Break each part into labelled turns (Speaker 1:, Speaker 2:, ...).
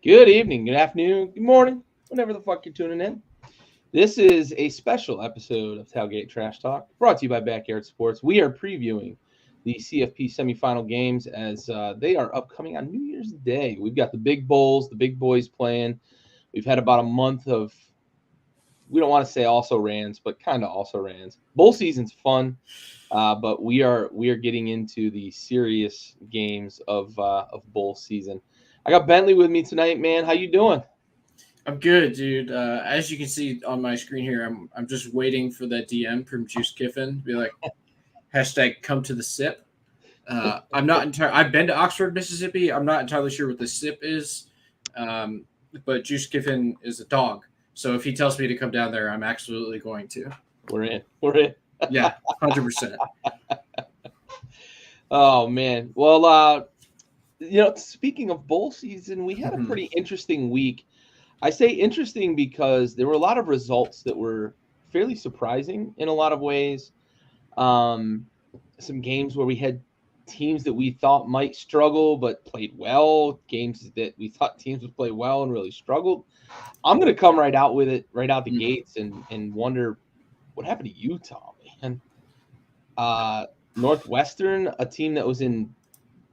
Speaker 1: Good evening, good afternoon, good morning, whenever the fuck you're tuning in. This is a special episode of Tailgate Trashtalk brought to you by Backyard Sports. We are previewing the CFP semifinal games as they are upcoming on New Year's Day. We've got the big bowls, the big boys playing. We've had about a month of, we don't want to say also rans, but kind of also rans. Bowl season's fun, but we are getting into the serious games of bowl season. I got Bentley with me tonight, man. How you doing?
Speaker 2: I'm good, dude. As you can see on my screen here, I'm just waiting for that DM from Juice Kiffin to be like, hashtag come to the sip. I'm not entirely. I've been to Oxford, Mississippi. I'm not entirely sure what the sip is, um, but Juice Kiffin is a dog. So if he tells me to come down there, I'm absolutely going to.
Speaker 1: We're in. We're in.
Speaker 2: Yeah, 100%.
Speaker 1: Oh man. Well, speaking of bowl season, we had a pretty interesting week. I say interesting because there were a lot of results that were fairly surprising in a lot of ways. Some games where we had teams that we thought might struggle but played well, games that we thought teams would play well and really struggled. I'm going to come right out with it, right out the gates, and wonder what happened to Utah, man. Northwestern, a team that was in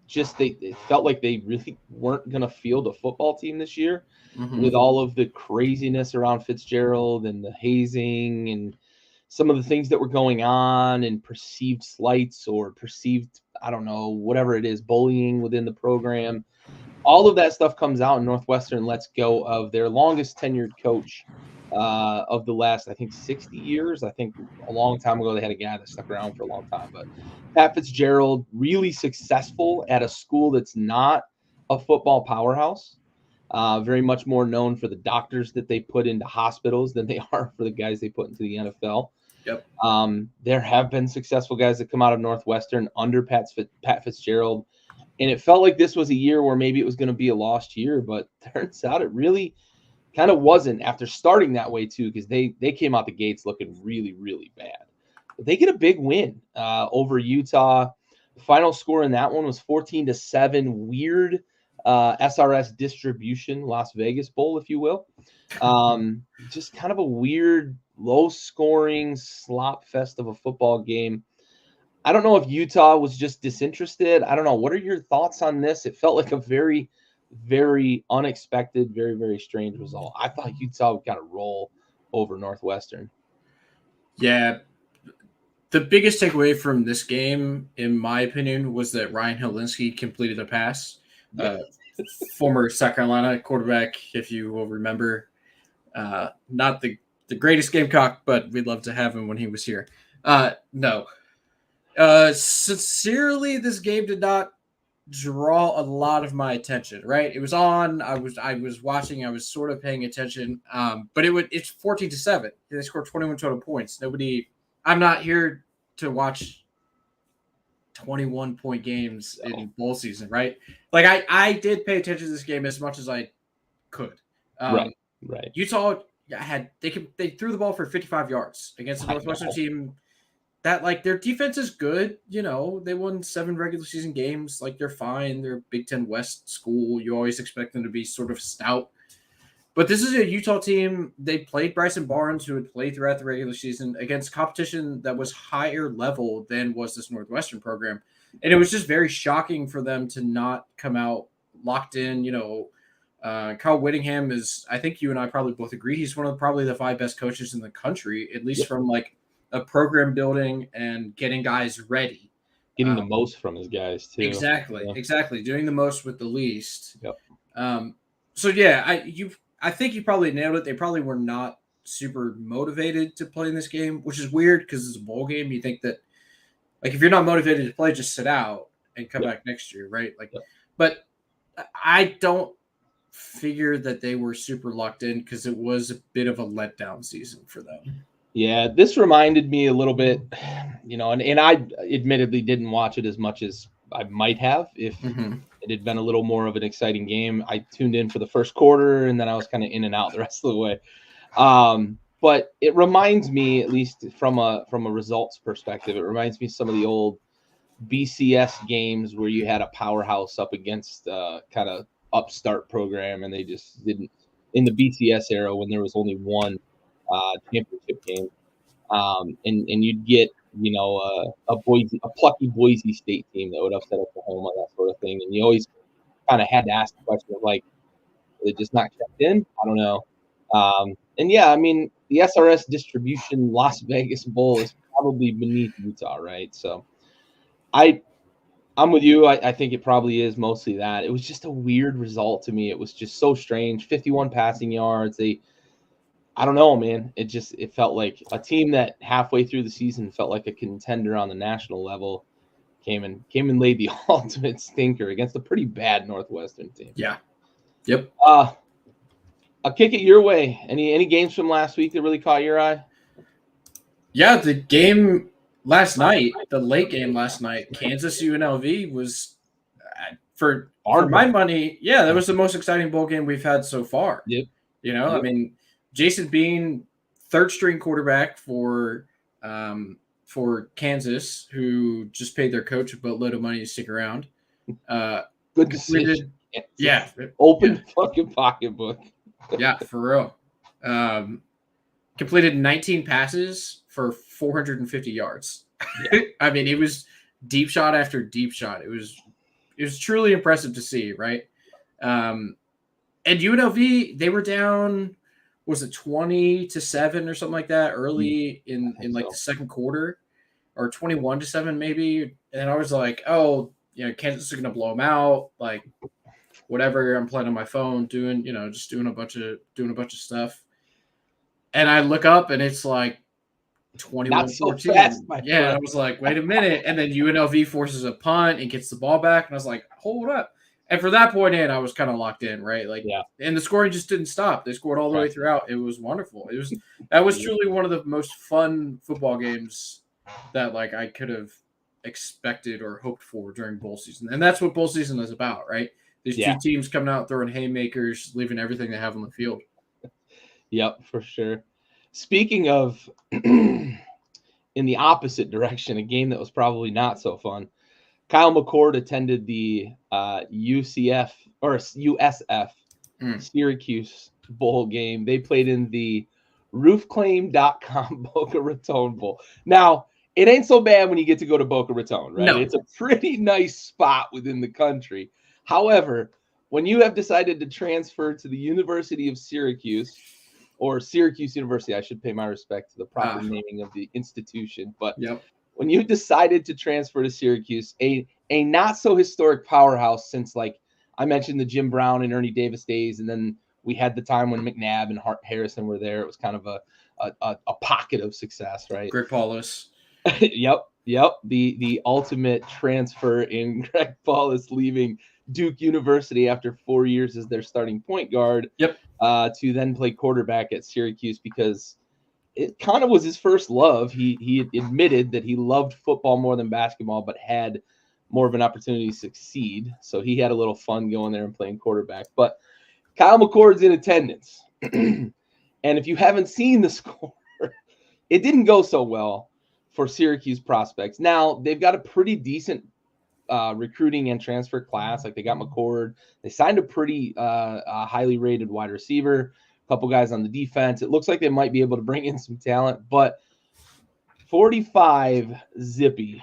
Speaker 1: it felt like they really weren't going to field a football team this year with all of the craziness around Fitzgerald and the hazing and some of the things that were going on and perceived slights or perceived, I don't know, whatever it is, bullying within the program. All of that stuff comes out, and Northwestern lets go of their longest tenured coach of the last, I think, 60 years. I think a long time ago they had a guy that stuck around for a long time. But Pat Fitzgerald, really successful at a school that's not a football powerhouse. Very much more known for the doctors that they put into hospitals than they are for the guys they put into the NFL.
Speaker 2: Yep.
Speaker 1: There have been successful guys that come out of Northwestern under Pat Fitzgerald. And it felt like this was a year where maybe it was going to be a lost year, but turns out it really kind of wasn't after starting that way too, because they came out the gates looking really, really bad. But they get a big win over Utah. The final score in that one was 14-7. Weird SRS distribution, Las Vegas Bowl, if you will. Just kind of a weird, low-scoring slop fest of a football game. I don't know if Utah was just disinterested. I don't know. What are your thoughts on this? It felt like a very, very unexpected, very, very strange result. I thought Utah would kind of roll over Northwestern.
Speaker 2: Yeah. The biggest takeaway from this game, in my opinion, was that Ryan Helinski completed a pass. Former South Carolina quarterback, if you will remember. Not the greatest Gamecock, but we'd love to have him when he was here. No. Sincerely, this game did not draw a lot of my attention, right? It was on. I was watching. I was sort of paying attention. But it's 14-7. They scored 21 total points. I'm not here to watch 21-point games in bowl season, right? Like I did pay attention to this game as much as I could.
Speaker 1: Right.
Speaker 2: Utah they threw the ball for 55 yards against the Northwestern team. That, like, their defense is good. You know, they won 7 regular season games. Like, they're fine. They're a Big Ten West school. You always expect them to be sort of stout. But this is a Utah team. They played Bryson Barnes, who had played throughout the regular season, against competition that was higher level than was this Northwestern program. And it was just very shocking for them to not come out locked in. You know, Kyle Whittingham is, I think you and I probably both agree, he's one of probably the 5 best coaches in the country, at least from, like, a program building and getting guys ready.
Speaker 1: Getting the most from his guys, too.
Speaker 2: Exactly. Doing the most with the least.
Speaker 1: Yep.
Speaker 2: So, yeah, I think you probably nailed it. They probably were not super motivated to play in this game, which is weird because it's a bowl game. You think that, like, if you're not motivated to play, just sit out and come back next year, right? Like, but I don't figure that they were super locked in because it was a bit of a letdown season for them.
Speaker 1: Yeah, this reminded me a little bit, you know, and I admittedly didn't watch it as much as I might have if it had been a little more of an exciting game. I tuned in for the first quarter, and then I was kind of in and out the rest of the way. But it reminds me, at least from a results perspective, it reminds me of some of the old BCS games where you had a powerhouse up against kind of upstart program, and they just didn't. In the BCS era, when there was only one championship game, and you'd get a plucky Boise State team that would upset Oklahoma, that sort of thing, and you always kind of had to ask the question of like, are they just not checked in? I don't know. And yeah, I mean, the SRS distribution Las Vegas Bowl is probably beneath Utah, right? So I'm with you. I think it probably is mostly that. It was just a weird result to me. It was just so strange. 51 passing yards. I don't know, man. It felt like a team that halfway through the season felt like a contender on the national level came and laid the ultimate stinker against a pretty bad Northwestern team.
Speaker 2: Yeah. Yep.
Speaker 1: I'll kick it your way. Any games from last week that really caught your eye?
Speaker 2: Yeah, the game last night, the late game last night, Kansas UNLV was for my money. Yeah, that was the most exciting bowl game we've had so far.
Speaker 1: Yep.
Speaker 2: I mean, Jason Bean, third string quarterback for Kansas, who just paid their coach a boatload of money to stick around.
Speaker 1: Good decision.
Speaker 2: Yeah.
Speaker 1: Open fucking pocketbook.
Speaker 2: Yeah, for real. Completed 19 passes for 450 yards.
Speaker 1: Yeah.
Speaker 2: I mean, it was deep shot after deep shot. It was truly impressive to see, right? And UNLV, they were down, was it 20-7 or something like that early in like the second quarter, or 21-7 maybe. And I was like, oh, Kansas is going to blow them out. Like, whatever. I'm playing on my phone, doing a bunch of stuff. And I look up and it's like 21-14.
Speaker 1: So fast,
Speaker 2: yeah, and I was like, wait a minute. And then UNLV forces a punt and gets the ball back. And I was like, hold up. And for that point in, I was kind of locked in, right? Like, yeah. And the scoring just didn't stop. They scored all the way throughout. It was wonderful. That was truly one of the most fun football games that like I could have expected or hoped for during bowl season. And that's what bowl season is about, right? These two teams coming out throwing haymakers, leaving everything they have on the field.
Speaker 1: Yep, for sure. Speaking of in the opposite direction, a game that was probably not so fun. Kyle McCord attended the UCF or USF Syracuse Bowl game. They played in the roofclaim.com Boca Raton Bowl. Now, it ain't so bad when you get to go to Boca Raton, right? No. It's a pretty nice spot within the country. However, when you have decided to transfer to the University of Syracuse, or Syracuse University, I should pay my respect to the proper naming of the institution. But when you decided to transfer to Syracuse, a not so historic powerhouse since, like I mentioned, the Jim Brown and Ernie Davis days, and then we had the time when McNabb and Hart Harrison were there. It was kind of a pocket of success, right?
Speaker 2: Greg Paulus.
Speaker 1: Yep. The ultimate transfer in Greg Paulus leaving Duke University after 4 years as their starting point guard.
Speaker 2: Yep.
Speaker 1: To then play quarterback at Syracuse because it kind of was his first love. He admitted that he loved football more than basketball, but had more of an opportunity to succeed. So he had a little fun going there and playing quarterback. But Kyle McCord's in attendance. And if you haven't seen the score, it didn't go so well for Syracuse prospects. Now, they've got a pretty decent recruiting and transfer class. Like, they got McCord. They signed a pretty highly rated wide receiver, a couple guys on the defense. It looks like they might be able to bring in some talent, but 45 zippy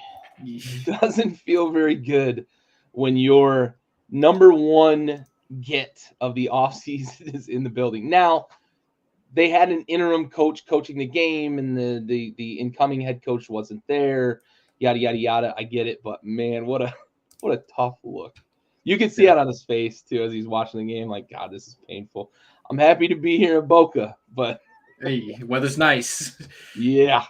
Speaker 1: doesn't feel very good when your number one get of the offseason is in the building. Now, they had an interim coach coaching the game, and the incoming head coach wasn't there. Yada yada yada. I get it, but man, what a tough look. You can see it on his face too as he's watching the game. Like, God, this is painful. I'm happy to be here in Boca, but
Speaker 2: hey, weather's nice.
Speaker 1: Yeah.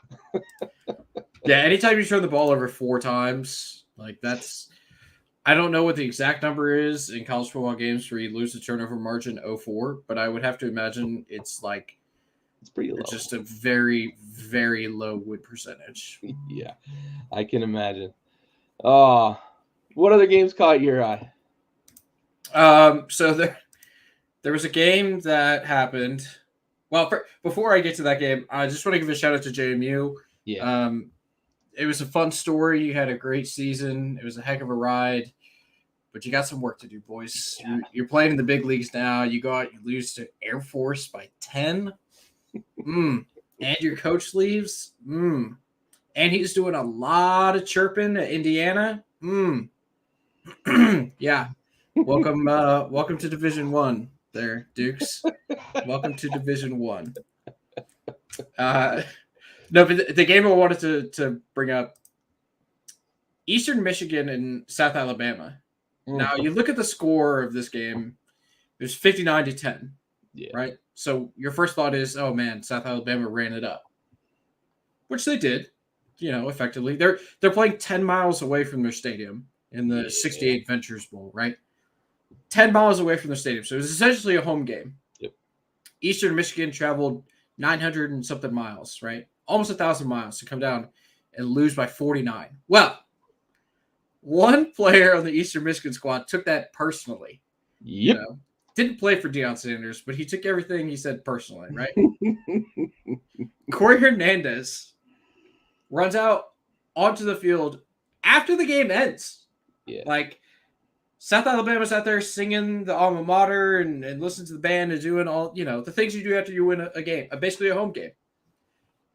Speaker 2: Yeah. Anytime you turn the ball over 4 times, like that's. I don't know what the exact number is in college football games where you lose the turnover margin 0-4, but I would have to imagine it's
Speaker 1: pretty low.
Speaker 2: It's just a very, very low win percentage.
Speaker 1: Yeah, I can imagine. What other games caught your eye?
Speaker 2: So there was a game that happened. Well, before I get to that game, I just want to give a shout out to JMU.
Speaker 1: Yeah.
Speaker 2: It was a fun story. You had a great season. It was a heck of a ride. but you got some work to do, boys. You're playing in the big leagues now. You go out, you lose to Air Force by 10. And your coach leaves. And he's doing a lot of chirping at Indiana. Yeah. Welcome to Division 1 there, Dukes. Welcome to Division 1. No, but the game I wanted to bring up, Eastern Michigan and South Alabama. Now, you look at the score of this game, there's 59-10, right? So your first thought is, oh, man, South Alabama ran it up, which they did, effectively. They're playing 10 miles away from their stadium in the 68 Ventures Bowl, right? 10 miles away from the stadium. So it was essentially a home game.
Speaker 1: Yep.
Speaker 2: Eastern Michigan traveled 900 and something miles, right? Almost 1,000 miles to come down and lose by 49. Well, one player on the Eastern Michigan squad took that personally.
Speaker 1: Yep.
Speaker 2: Didn't play for Deion Sanders, but he took everything he said personally, right? Corey Hernandez runs out onto the field after the game ends.
Speaker 1: Yeah.
Speaker 2: Like, South Alabama's out there singing the alma mater and listening to the band and doing all, the things you do after you win a game, basically a home game.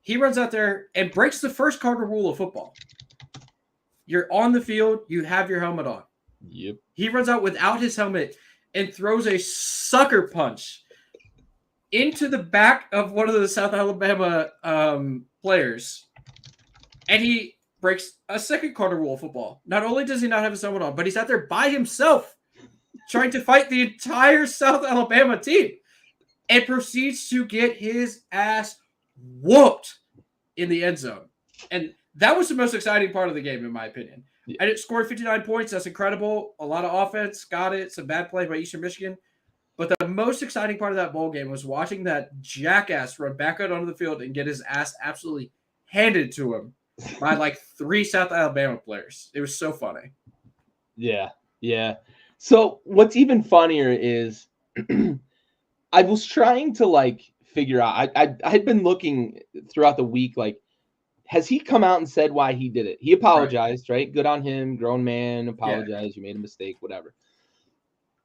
Speaker 2: He runs out there and breaks the first cardinal rule of football. You're on the field, you have your helmet on.
Speaker 1: Yep.
Speaker 2: He runs out without his helmet and throws a sucker punch into the back of one of the South Alabama players. And he breaks a second cardinal rule of football. Not only does he not have his helmet on, but he's out there by himself trying to fight the entire South Alabama team and proceeds to get his ass whooped in the end zone. And that was the most exciting part of the game, in my opinion.
Speaker 1: Yeah.
Speaker 2: And it scored 59 points. That's incredible. A lot of offense. Got it. Some bad play by Eastern Michigan. But the most exciting part of that bowl game was watching that jackass run back out onto the field and get his ass absolutely handed to him by like 3 South Alabama players. It was so funny.
Speaker 1: Yeah. Yeah. So what's even funnier is I was trying to figure out, I'd been looking throughout the week, has he come out and said why he did it? He apologized, right? Good on him. Grown man, apologize. You made a mistake, whatever.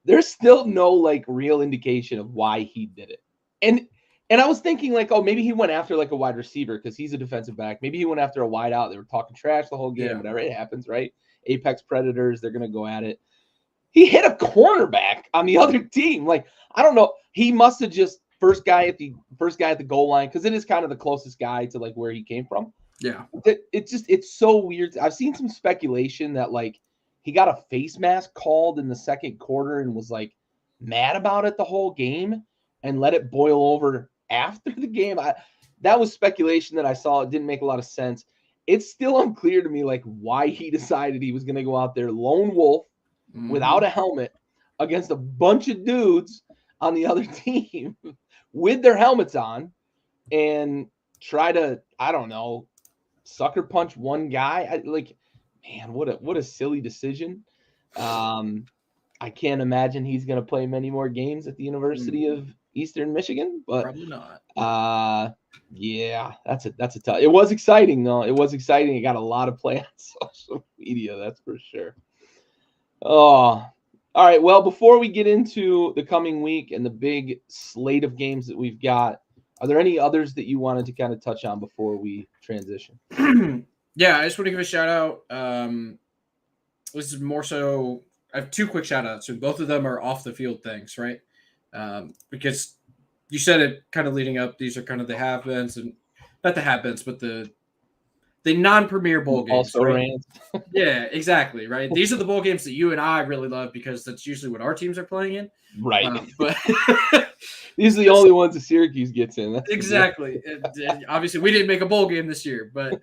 Speaker 1: There's still no real indication of why he did it. And I was thinking maybe he went after a wide receiver because he's a defensive back. Maybe he went after a wide out. They were talking trash the whole game, whatever. It happens, right? Apex predators, they're going to go at it. He hit a cornerback on the other team. I don't know. He must have just first guy at the goal line, because it is kind of the closest guy to where he came from.
Speaker 2: Yeah.
Speaker 1: It's so weird. I've seen some speculation that he got a face mask called in the second quarter and was mad about it the whole game and let it boil over after the game. That was speculation that I saw. It didn't make a lot of sense. It's still unclear to me why he decided he was going to go out there lone wolf without a helmet against a bunch of dudes on the other team with their helmets on and try to, I don't know, sucker punch one guy. Man, what a silly decision. I can't imagine he's going to play many more games at the University of Eastern Michigan, but
Speaker 2: probably not.
Speaker 1: Yeah, that's a tough. It was exciting though. It was exciting. It got a lot of play on social media, that's for sure. Oh, all right. Well, before we get into the coming week and the big slate of games that we've got, are there any others that you wanted to kind of touch on before we transition?
Speaker 2: Yeah, I just want to give a shout out. This is more so, I have 2 quick shout outs, and both of them are off the field things, right? Because you said it kind of leading up. These are kind of the have-beens, and not the have-beens, but the non-premier bowl games.
Speaker 1: Also
Speaker 2: right? Yeah, exactly. Right. These are the bowl games that you and I really love because that's usually what our teams are playing in.
Speaker 1: Right.
Speaker 2: But
Speaker 1: these are the only ones that Syracuse gets in. That's
Speaker 2: exactly. And obviously, we didn't make a bowl game this year, but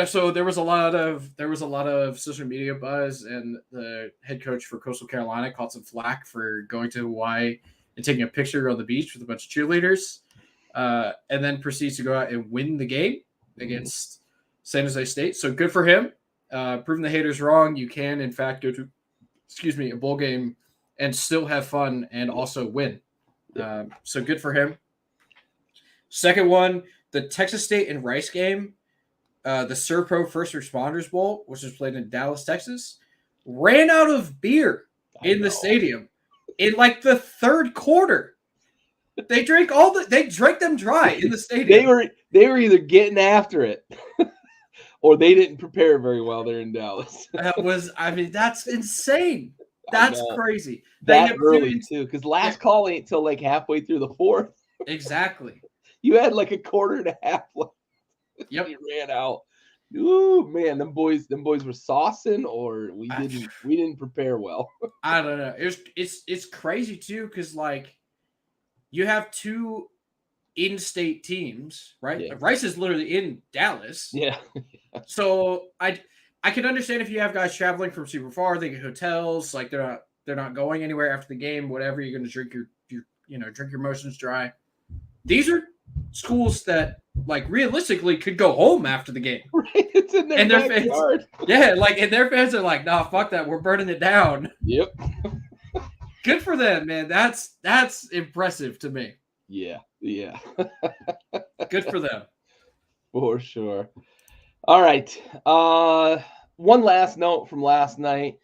Speaker 2: so there was a lot of social media buzz, and the head coach for Coastal Carolina caught some flack for going to Hawaii and taking a picture on the beach with a bunch of cheerleaders, and then proceeds to go out and win the game against San Jose State. So good for him. Proving the haters wrong. You can, in fact, go to, a bowl game and still have fun and also win. So good for him. Second one, the Texas State and Rice game, the Serpro First Responders Bowl, which was played in Dallas, Texas. ran out of beer in the stadium in like the third quarter. They drank them dry in the stadium.
Speaker 1: They were either getting after it or they didn't prepare very well there in Dallas.
Speaker 2: That's insane. That's crazy.
Speaker 1: That early too, because last call ain't till like halfway through the fourth.
Speaker 2: Exactly.
Speaker 1: You had like a quarter and a half left.
Speaker 2: Yep.
Speaker 1: You ran out. Ooh, man, them boys were saucing, or we didn't prepare well.
Speaker 2: I don't know. It's crazy too, because like you have two in-state teams, right?
Speaker 1: Yeah.
Speaker 2: Rice is literally in Dallas.
Speaker 1: Yeah.
Speaker 2: So I can understand if you have guys traveling from super far, they get hotels, like they're not going anywhere after the game, whatever. You're going to drink your drink your emotions dry. These are schools that like realistically could go home after the game.
Speaker 1: Right. It's in their backyard.
Speaker 2: Yeah, like, and their fans are like, nah, fuck that. We're burning it down.
Speaker 1: Yep.
Speaker 2: Good for them, man. That's impressive to me.
Speaker 1: Yeah.
Speaker 2: Good for them.
Speaker 1: For sure. All right. One last note from last night.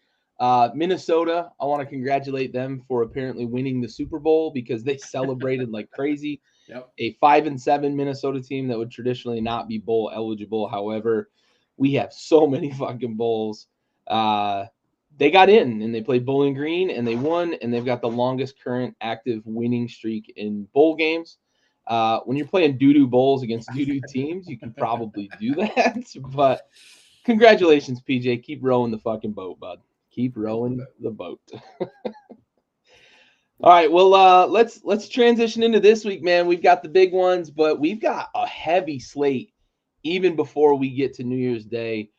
Speaker 1: Minnesota, I want to congratulate them for apparently winning the Super Bowl because they celebrated like crazy.
Speaker 2: Yep.
Speaker 1: A 5-7 Minnesota team that would traditionally not be bowl eligible. However, we have so many fucking bowls. They got in and they played Bowling Green and they won, and they've got the longest current active winning streak in bowl games. When you're playing doo-doo bowls against doo-doo teams, you can probably do that. But congratulations, PJ. Keep rowing the fucking boat, bud. Keep rowing the boat. All right, well, let's transition into this week, man. We've got the big ones, but we've got a heavy slate even before we get to New Year's Day.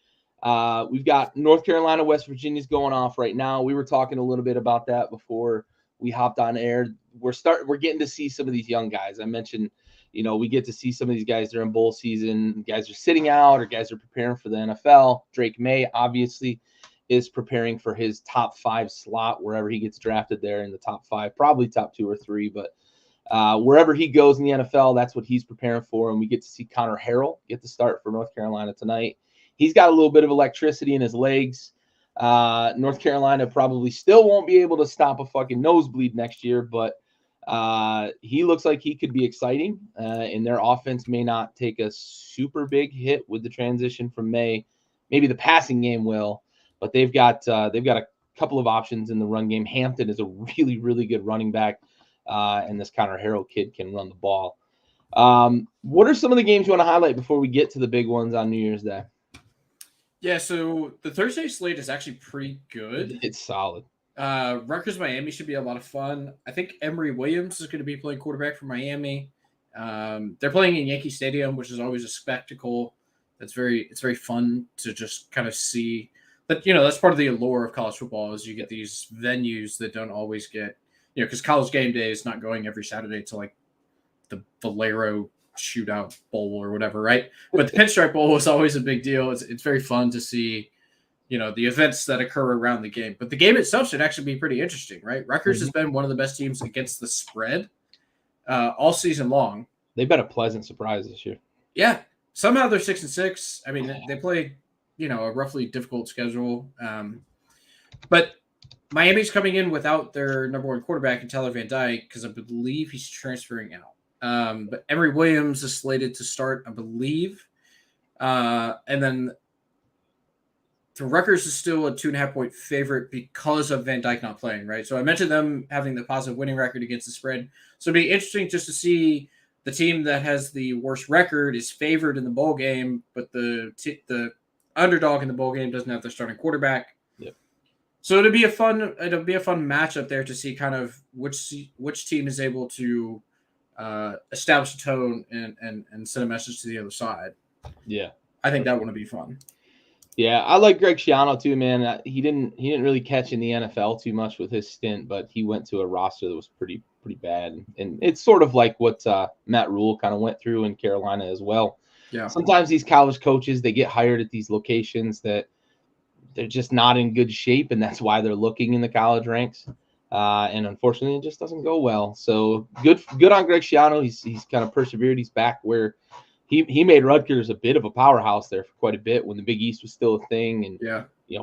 Speaker 1: We've got North Carolina, West Virginia's going off right now. We were talking a little bit about that before we hopped on air. We're getting to see some of these young guys. I mentioned, we get to see some of these guys during bowl season. Guys are sitting out or guys are preparing for the NFL. Drake May, obviously, is preparing for his top 5 slot wherever he gets drafted there in the top 5, probably top 2 or 3. But wherever he goes in the NFL, that's what he's preparing for. And we get to see Connor Harrell get the start for North Carolina tonight. He's got a little bit of electricity in his legs. North Carolina probably still won't be able to stop a fucking nosebleed next year, but he looks like he could be exciting. And their offense may not take a super big hit with the transition from May. Maybe the passing game will, but they've got a couple of options in the run game. Hampton is a really, really good running back, and this Connor Harrell kid can run the ball. What are some of the games you want to highlight before we get to the big ones on New Year's Day?
Speaker 2: Yeah, so the Thursday slate is actually pretty good.
Speaker 1: It's solid.
Speaker 2: Rutgers Miami should be a lot of fun. I think Emory Williams is going to be playing quarterback for Miami. They're playing in Yankee Stadium, which is always a spectacle. It's very fun to just kind of see. But that's part of the allure of college football is you get these venues that don't always get, because College Game Day is not going every Saturday to like the Valero Shootout Bowl or whatever, right? But the Pinstripe Bowl is always a big deal. It's very fun to see, the events that occur around the game. But the game itself should actually be pretty interesting, right? Rutgers has been one of the best teams against the spread all season long.
Speaker 1: They've been a pleasant surprise this year.
Speaker 2: Yeah. Somehow they're 6-6. I mean, they played, a roughly difficult schedule. But Miami's coming in without their number one quarterback in Tyler Van Dyke because I believe he's transferring out. But Emory Williams is slated to start, I believe. And then the Rutgers is still a 2.5-point favorite because of Van Dyke not playing, right? So I mentioned them having the positive winning record against the spread. So it'd be interesting just to see the team that has the worst record is favored in the bowl game, but the underdog in the bowl game doesn't have their starting quarterback.
Speaker 1: Yep.
Speaker 2: So it'll be a fun matchup there to see kind of which team is able to establish a tone and send a message to the other side.
Speaker 1: Yeah,
Speaker 2: I think that would be fun.
Speaker 1: Yeah, I like Greg Schiano too, man. He didn't really catch in the NFL too much with his stint, but he went to a roster that was pretty bad, and it's sort of like what Matt Rule kind of went through in Carolina as well.
Speaker 2: Yeah.
Speaker 1: Sometimes these college coaches, they get hired at these locations that they're just not in good shape, and that's why they're looking in the college ranks. And unfortunately, it just doesn't go well. So good on Greg Schiano. He's kind of persevered. He's back where he made Rutgers a bit of a powerhouse there for quite a bit when the Big East was still a thing, and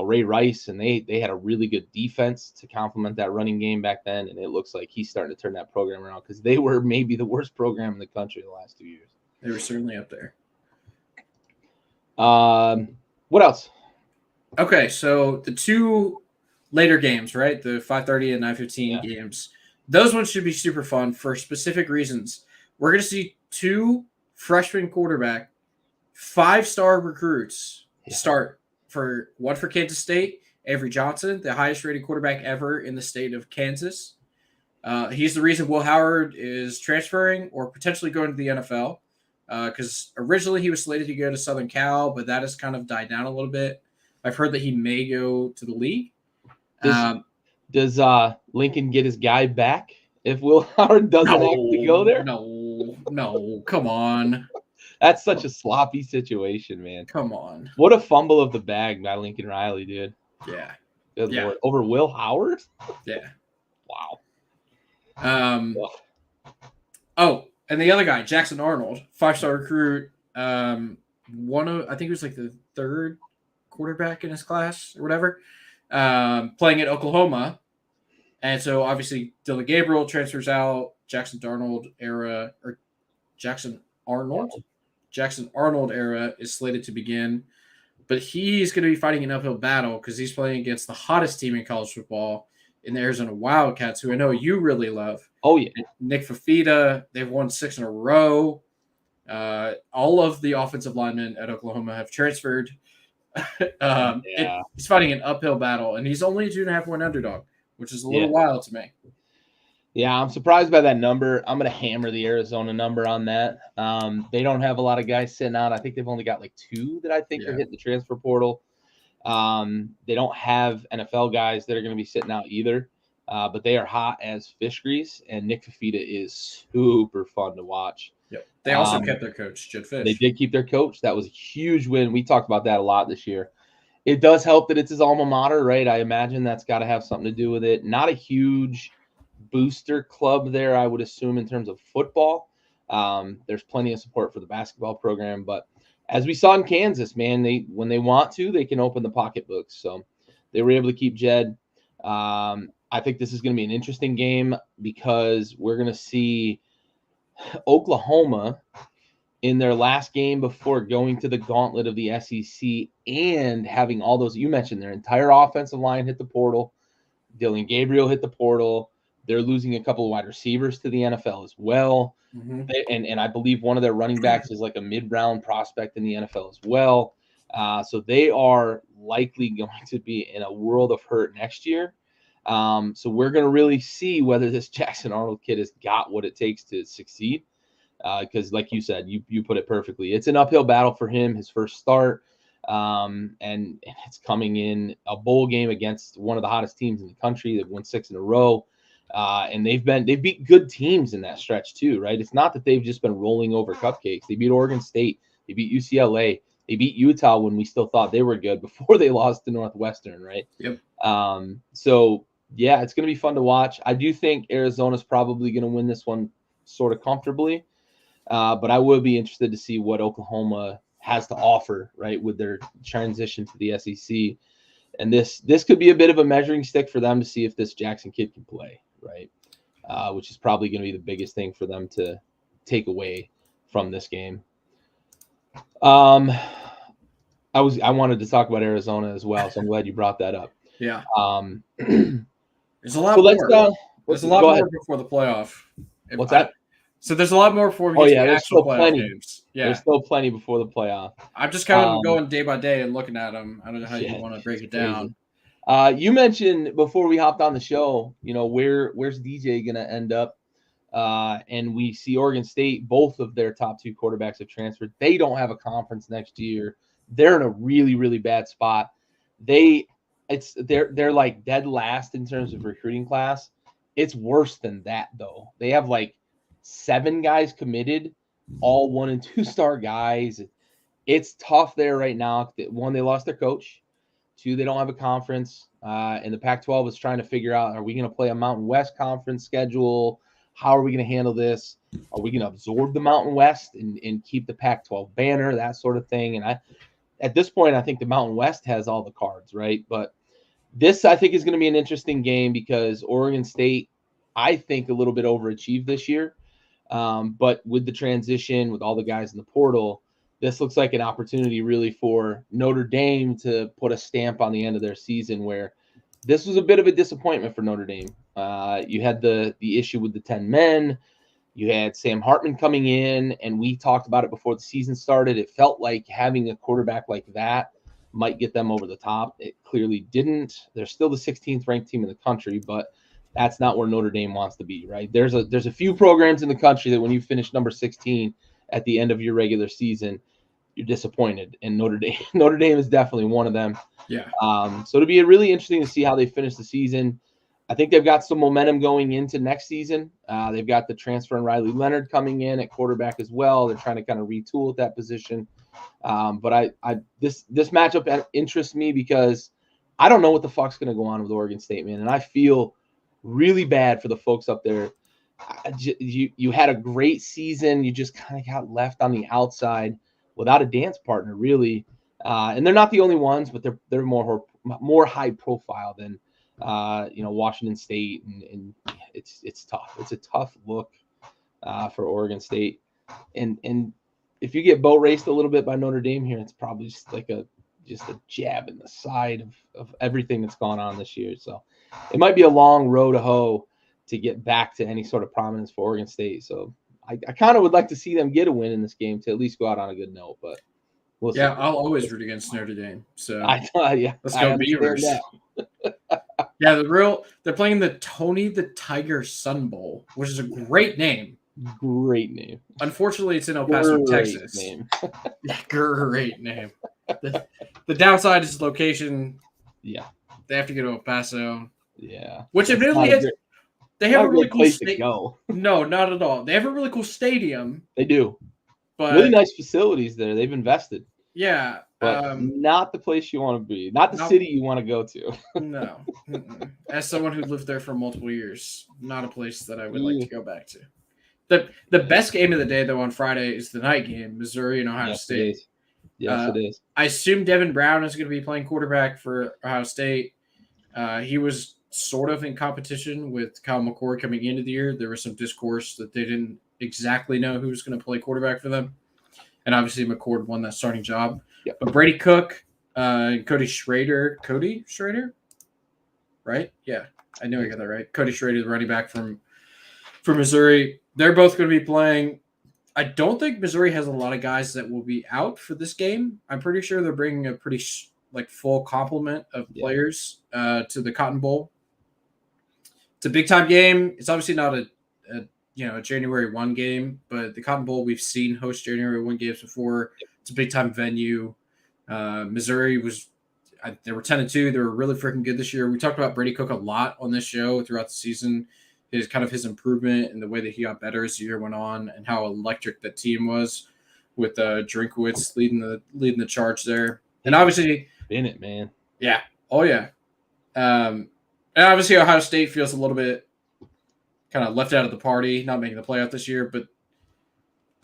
Speaker 1: Ray Rice, and they had a really good defense to complement that running game back then, and it looks like he's starting to turn that program around because they were maybe the worst program in the country the last 2 years.
Speaker 2: They were certainly up there.
Speaker 1: What else?
Speaker 2: Okay, so the two later games, right? The 5:30 and 9:15 games. Those ones should be super fun for specific reasons. We're going to see two freshman quarterback, 5-star recruits start for one for Kansas State, Avery Johnson, the highest rated quarterback ever in the state of Kansas. He's the reason Will Howard is transferring or potentially going to the NFL because originally he was slated to go to Southern Cal, but that has kind of died down a little bit. I've heard that he may go to the league.
Speaker 1: Does Lincoln get his guy back if Will Howard doesn't actually go there?
Speaker 2: No, come on.
Speaker 1: That's such a sloppy situation, man.
Speaker 2: Come on.
Speaker 1: What a fumble of the bag by Lincoln Riley, dude.
Speaker 2: Yeah.
Speaker 1: Good Lord. Over Will Howard?
Speaker 2: Yeah.
Speaker 1: Wow.
Speaker 2: Oh, and the other guy, Jackson Arnold, 5-star recruit. I think he was like the third quarterback in his class or whatever, playing at Oklahoma. And so obviously Dylan Gabriel transfers out. Jackson Arnold era is slated to begin. But he's going to be fighting an uphill battle because he's playing against the hottest team in college football in the Arizona Wildcats, who I know you really love.
Speaker 1: Oh, yeah.
Speaker 2: Nick Fafita, they've won 6 in a row. All of the offensive linemen at Oklahoma have transferred. He's fighting an uphill battle, and he's only a 2.5-point underdog, which is a little wild to me.
Speaker 1: Yeah, I'm surprised by that number. I'm going to hammer the Arizona number on that. They don't have a lot of guys sitting out. I think they've only got like 2 that I think are hitting the transfer portal. They don't have NFL guys that are going to be sitting out either, but they are hot as fish grease, and Nick Fafita is super fun to watch.
Speaker 2: Yep. They also kept their coach, Jed Fish.
Speaker 1: They did keep their coach. That was a huge win. We talked about that a lot this year. It does help that it's his alma mater, right? I imagine that's got to have something to do with it. Not a huge booster club there, I would assume, in terms of football. There's plenty of support for the basketball program, but as we saw in Kansas, man, when they want to, they can open the pocketbooks. So they were able to keep Jed. I think this is going to be an interesting game because we're going to see Oklahoma in their last game before going to the gauntlet of the SEC and having all those, you mentioned their entire offensive line hit the portal. Dylan Gabriel hit the portal. They're losing a couple of wide receivers to the NFL as well. Mm-hmm. And I believe one of their running backs is like a mid-round prospect in the NFL as well. So they are likely going to be in a world of hurt next year. So we're going to really see whether this Jackson Arnold kid has got what it takes to succeed. Because like you said, you put it perfectly. It's an uphill battle for him, his first start. And it's coming in a bowl game against one of the hottest teams in the country. They've won 6 in a row. And they've beat good teams in that stretch too, right? It's not that they've just been rolling over cupcakes. They beat Oregon State. They beat UCLA. They beat Utah when we still thought they were good before they lost to Northwestern, right?
Speaker 2: Yep.
Speaker 1: So yeah, it's going to be fun to watch. I do think Arizona's probably going to win this one sort of comfortably. But I will be interested to see what Oklahoma has to offer, right, with their transition to the SEC. And this could be a bit of a measuring stick for them to see if this Jackson kid can play, right? Which is probably going to be the biggest thing for them to take away from this game. I wanted to talk about Arizona as well, so I'm glad you brought that up.
Speaker 2: Yeah. There's a lot more. There's a lot more before the playoff.
Speaker 1: What's that?
Speaker 2: So there's a lot more before we get to the actual playoff games. Yeah,
Speaker 1: there's still plenty before the playoff.
Speaker 2: I'm just kind of going day by day and looking at them. I don't know how you want to break it down.
Speaker 1: You mentioned before we hopped on the show, where's DJ going to end up? And we see Oregon State, both of their top 2 quarterbacks have transferred. They don't have a conference next year. They're in a really, really bad spot. They're like dead last in terms of recruiting class. It's worse than that though. They have like 7 guys committed, all 1- and 2-star guys. It's tough there right now. 1, they lost their coach. 2, they don't have a conference. And the Pac-12 is trying to figure out, are we going to play a Mountain West conference schedule? How are we going to handle this? Are we going to absorb the Mountain West and keep the Pac-12 banner, that sort of thing? And at this point, I think the Mountain West has all the cards, right? But this, I think, is going to be an interesting game because Oregon State, I think, a little bit overachieved this year. But with the transition, with all the guys in the portal, this looks like an opportunity really for Notre Dame to put a stamp on the end of their season, where this was a bit of a disappointment for Notre Dame. You had the issue with the 10 men. You had Sam Hartman coming in, and we talked about it before the season started. It felt like having a quarterback like that might get them over the top. It clearly didn't. They're still the 16th ranked team in the country, but that's not where Notre Dame wants to be, right? There's a few programs in the country that when you finish number 16 at the end of your regular season, you're disappointed. And Notre Dame is definitely one of them.
Speaker 2: Yeah.
Speaker 1: So it'll be really interesting to see how they finish the season. I think they've got some momentum going into next season. They've got the transfer and Riley Leonard coming in at quarterback as well. They're trying to kind of retool at that position. But this matchup interests me because I don't know what the fuck's going to go on with Oregon State, man. And I feel really bad for the folks up there. You had a great season. You just kind of got left on the outside without a dance partner, really. And they're not the only ones, but they're more high profile than Washington State, and it's tough. It's a tough look for Oregon State, and if you get boat raced a little bit by Notre Dame here, it's probably just a jab in the side of everything that's gone on this year. So it might be a long road to hoe to get back to any sort of prominence for Oregon State. So I kind of would like to see them get a win in this game to at least go out on a good note. But we'll see.
Speaker 2: I'll always root against Notre Dame. So let's go Beavers. Yeah, they're playing the Tony the Tiger Sun Bowl, which is a great name.
Speaker 1: Great name.
Speaker 2: Unfortunately, it's in El Paso, Texas. Name. Yeah, great name. The downside is location.
Speaker 1: Yeah.
Speaker 2: They have to go to El Paso.
Speaker 1: Yeah.
Speaker 2: Which admittedly they have a really cool
Speaker 1: place to go.
Speaker 2: No, not at all. They have a really cool stadium.
Speaker 1: They do.
Speaker 2: But
Speaker 1: really nice facilities there. They've invested.
Speaker 2: Yeah.
Speaker 1: But not the place you want to be. Not the city you want to go to.
Speaker 2: No. As someone who lived there for multiple years, not a place that I would like to go back to. The best game of the day, though, on Friday is the night game, Missouri and Ohio State.
Speaker 1: Yes, it is.
Speaker 2: I assume Devin Brown is going to be playing quarterback for Ohio State. He was sort of in competition with Kyle McCord coming into the year. There was some discourse that they didn't exactly know who was going to play quarterback for them. And obviously McCord won that starting job.
Speaker 1: Yep.
Speaker 2: But Brady Cook and Cody Schrader, right? Yeah, I knew I got that right. Cody Schrader, the running back from Missouri. They're both going to be playing. I don't think Missouri has a lot of guys that will be out for this game. I'm pretty sure they're bringing a pretty full complement of players to the Cotton Bowl. It's a big time game. It's obviously not a January 1 game, but the Cotton Bowl, we've seen host January 1 games before. It's a big time venue. Missouri they were 10-2. They were really freaking good this year. We talked about Brady Cook a lot on this show throughout the season. His improvement and the way that he got better as the year went on, and how electric that team was with Drinkwitz leading the charge there. And obviously,
Speaker 1: in it, man.
Speaker 2: Yeah. Oh yeah. And obviously Ohio State feels a little bit kind of left out of the party, not making the playoff this year. But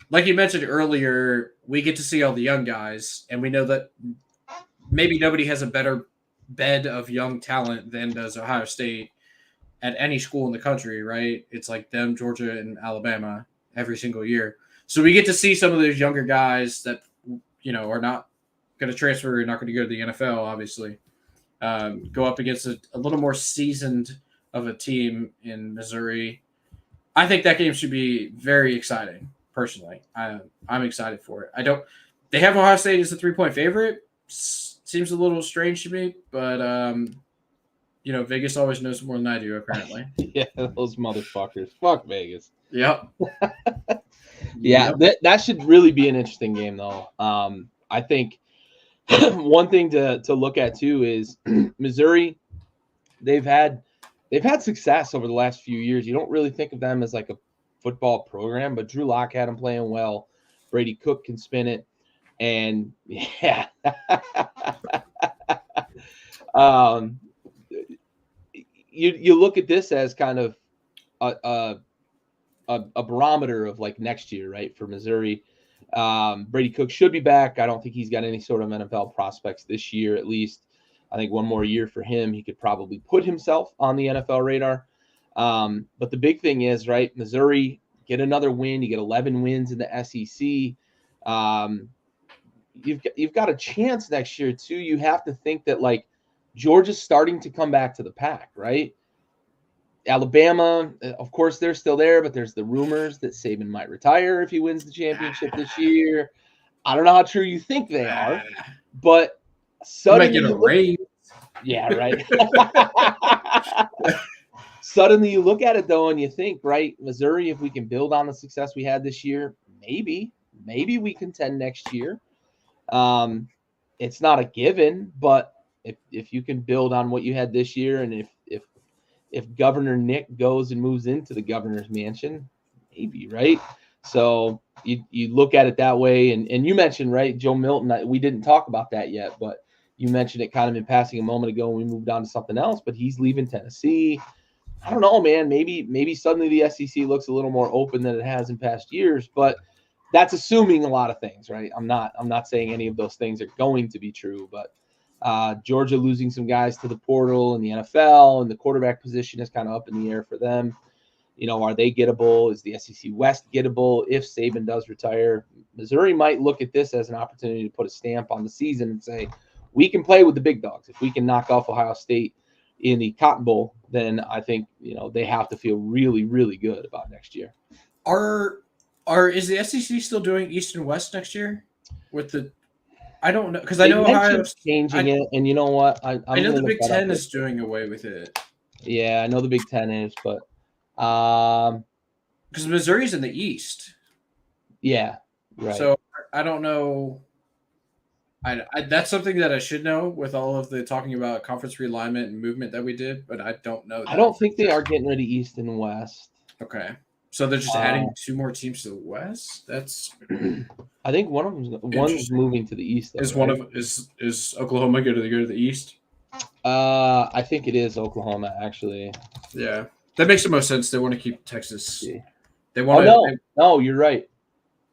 Speaker 2: like you mentioned earlier, we get to see all the young guys, and we know that maybe nobody has a better bed of young talent than does Ohio State at any school in the country, right? It's like them, Georgia, and Alabama every single year. So we get to see some of those younger guys that, are not going to transfer, or not going to go to the NFL, obviously, go up against a little more seasoned of a team in Missouri. I think that game should be very exciting, personally. I'm excited for it. They have Ohio State as a 3-point favorite. Seems a little strange to me, but Vegas always knows more than I do, apparently.
Speaker 1: Yeah, those motherfuckers. Fuck Vegas.
Speaker 2: Yep.
Speaker 1: Yeah, that should really be an interesting game, though. I think one thing to look at too is Missouri. They've had success over the last few years. You don't really think of them as like a football program, but Drew Lock had them playing well. Brady Cook can spin it, and yeah. You look at this as kind of a barometer of like next year, right, for Missouri. Brady Cook should be back. I don't think he's got any sort of NFL prospects this year, at least. I think one more year for him, he could probably put himself on the NFL radar. But the big thing is, right, Missouri, get another win. You get 11 wins in the SEC. You've got a chance next year, too. You have to think that, like, Georgia's starting to come back to the pack, right? Alabama, of course, they're still there, but there's the rumors that Saban might retire if he wins the championship this year. I don't know how true you think they are, but suddenly
Speaker 2: you might get a raise.
Speaker 1: Yeah, right. Suddenly you look at it, though, and you think, right, Missouri, if we can build on the success we had this year, maybe we contend next year. It's not a given, but if you can build on what you had this year, and if Governor Nick goes and moves into the governor's mansion, maybe, right? So you look at it that way, and you mentioned, right, Joe Milton. We didn't talk about that yet, but you mentioned it kind of in passing a moment ago when we moved on to something else, but he's leaving Tennessee. I don't know, man. Maybe suddenly the SEC looks a little more open than it has in past years, but that's assuming a lot of things, right? I'm not saying any of those things are going to be true, but Georgia losing some guys to the portal and the NFL, and the quarterback position is kind of up in the air for them. You know, are they gettable? Is the SEC West gettable if Saban does retire? Missouri might look at this as an opportunity to put a stamp on the season and say, we can play with the big dogs. If we can knock off Ohio State in the Cotton Bowl, then I think, you know, they have to feel really, really good about next year.
Speaker 2: Is the SEC still doing East and West next year? I don't know, because I know Ohio's
Speaker 1: changing it, and you know what?
Speaker 2: I know the Big Ten is doing away with it.
Speaker 1: Yeah, I know the Big Ten is, but
Speaker 2: because Missouri's in the East.
Speaker 1: Yeah, right.
Speaker 2: So I don't know. I that's something that I should know with all of the talking about conference realignment and movement that we did, but I don't know that.
Speaker 1: I don't think they are getting rid of East and West.
Speaker 2: Okay. So they're just adding 2 more teams to the West? That's
Speaker 1: I think one's moving to the East, though,
Speaker 2: is right? Is Oklahoma going to go to the East?
Speaker 1: I think it is Oklahoma, actually.
Speaker 2: Yeah. That makes the most sense. They want to keep Texas. They want
Speaker 1: No, you're right.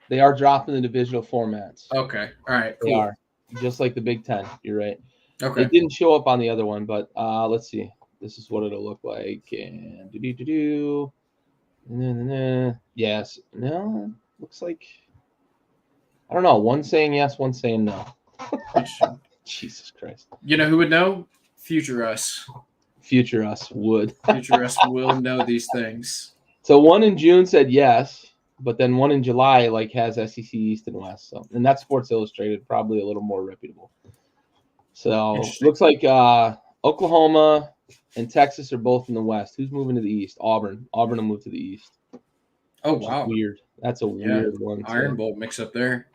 Speaker 1: They are dropping the divisional formats.
Speaker 2: Okay. All right. Cool.
Speaker 1: They are. Just like the Big Ten. You're right.
Speaker 2: Okay.
Speaker 1: It didn't show up on the other one, but let's see. This is what it'll look like. And yes. No, looks like, I don't know. One saying yes, one saying no. Jesus Christ.
Speaker 2: You know who would know? Future us.
Speaker 1: Future us would.
Speaker 2: Future us will know these things.
Speaker 1: So one in June said yes, but then one in July has SEC East and West. So, and that's Sports Illustrated, probably a little more reputable. So looks like Oklahoma and Texas are both in the West. Who's moving to the East? Auburn. Auburn will move to the East.
Speaker 2: Oh, wow.
Speaker 1: Weird. That's a weird one.
Speaker 2: Iron Bowl mix up there.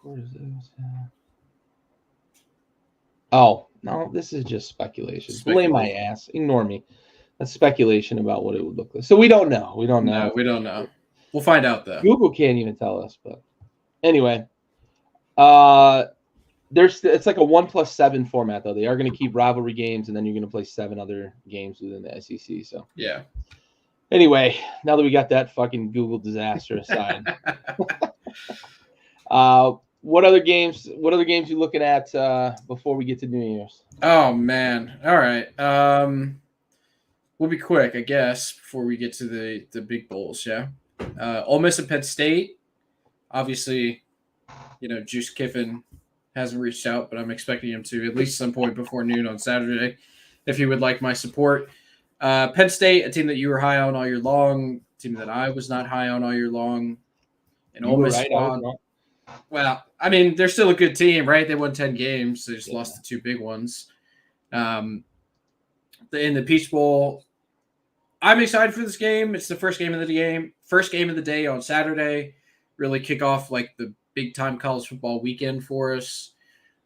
Speaker 1: What is this? Oh, no, this is just speculation. Blame my ass. Ignore me. That's speculation about what it would look like. So we don't know. We don't know.
Speaker 2: No, we don't know. We'll find out, though.
Speaker 1: Google can't even tell us. But anyway, it's like a 1+7 format, though. They are going to keep rivalry games, and then you're going to play 7 other games within the SEC. So
Speaker 2: yeah.
Speaker 1: Anyway, now that we got that fucking Google disaster aside, what other games you looking at before we get to New Year's?
Speaker 2: Oh man. All right. We'll be quick, I guess, before we get to the big bowls, yeah. Ole Miss and Penn State. Obviously, Juice Kiffin hasn't reached out, but I'm expecting him to at least some point before noon on Saturday if he would like my support. Penn State, a team that you were high on all year long, a team that I was not high on all year long. And Ole Miss well, I mean, they're still a good team, right? They won 10 games. They just lost the 2 big ones. In the Peach Bowl, I'm excited for this game. It's the first game of the day on Saturday. Really kick off the big time college football weekend for us.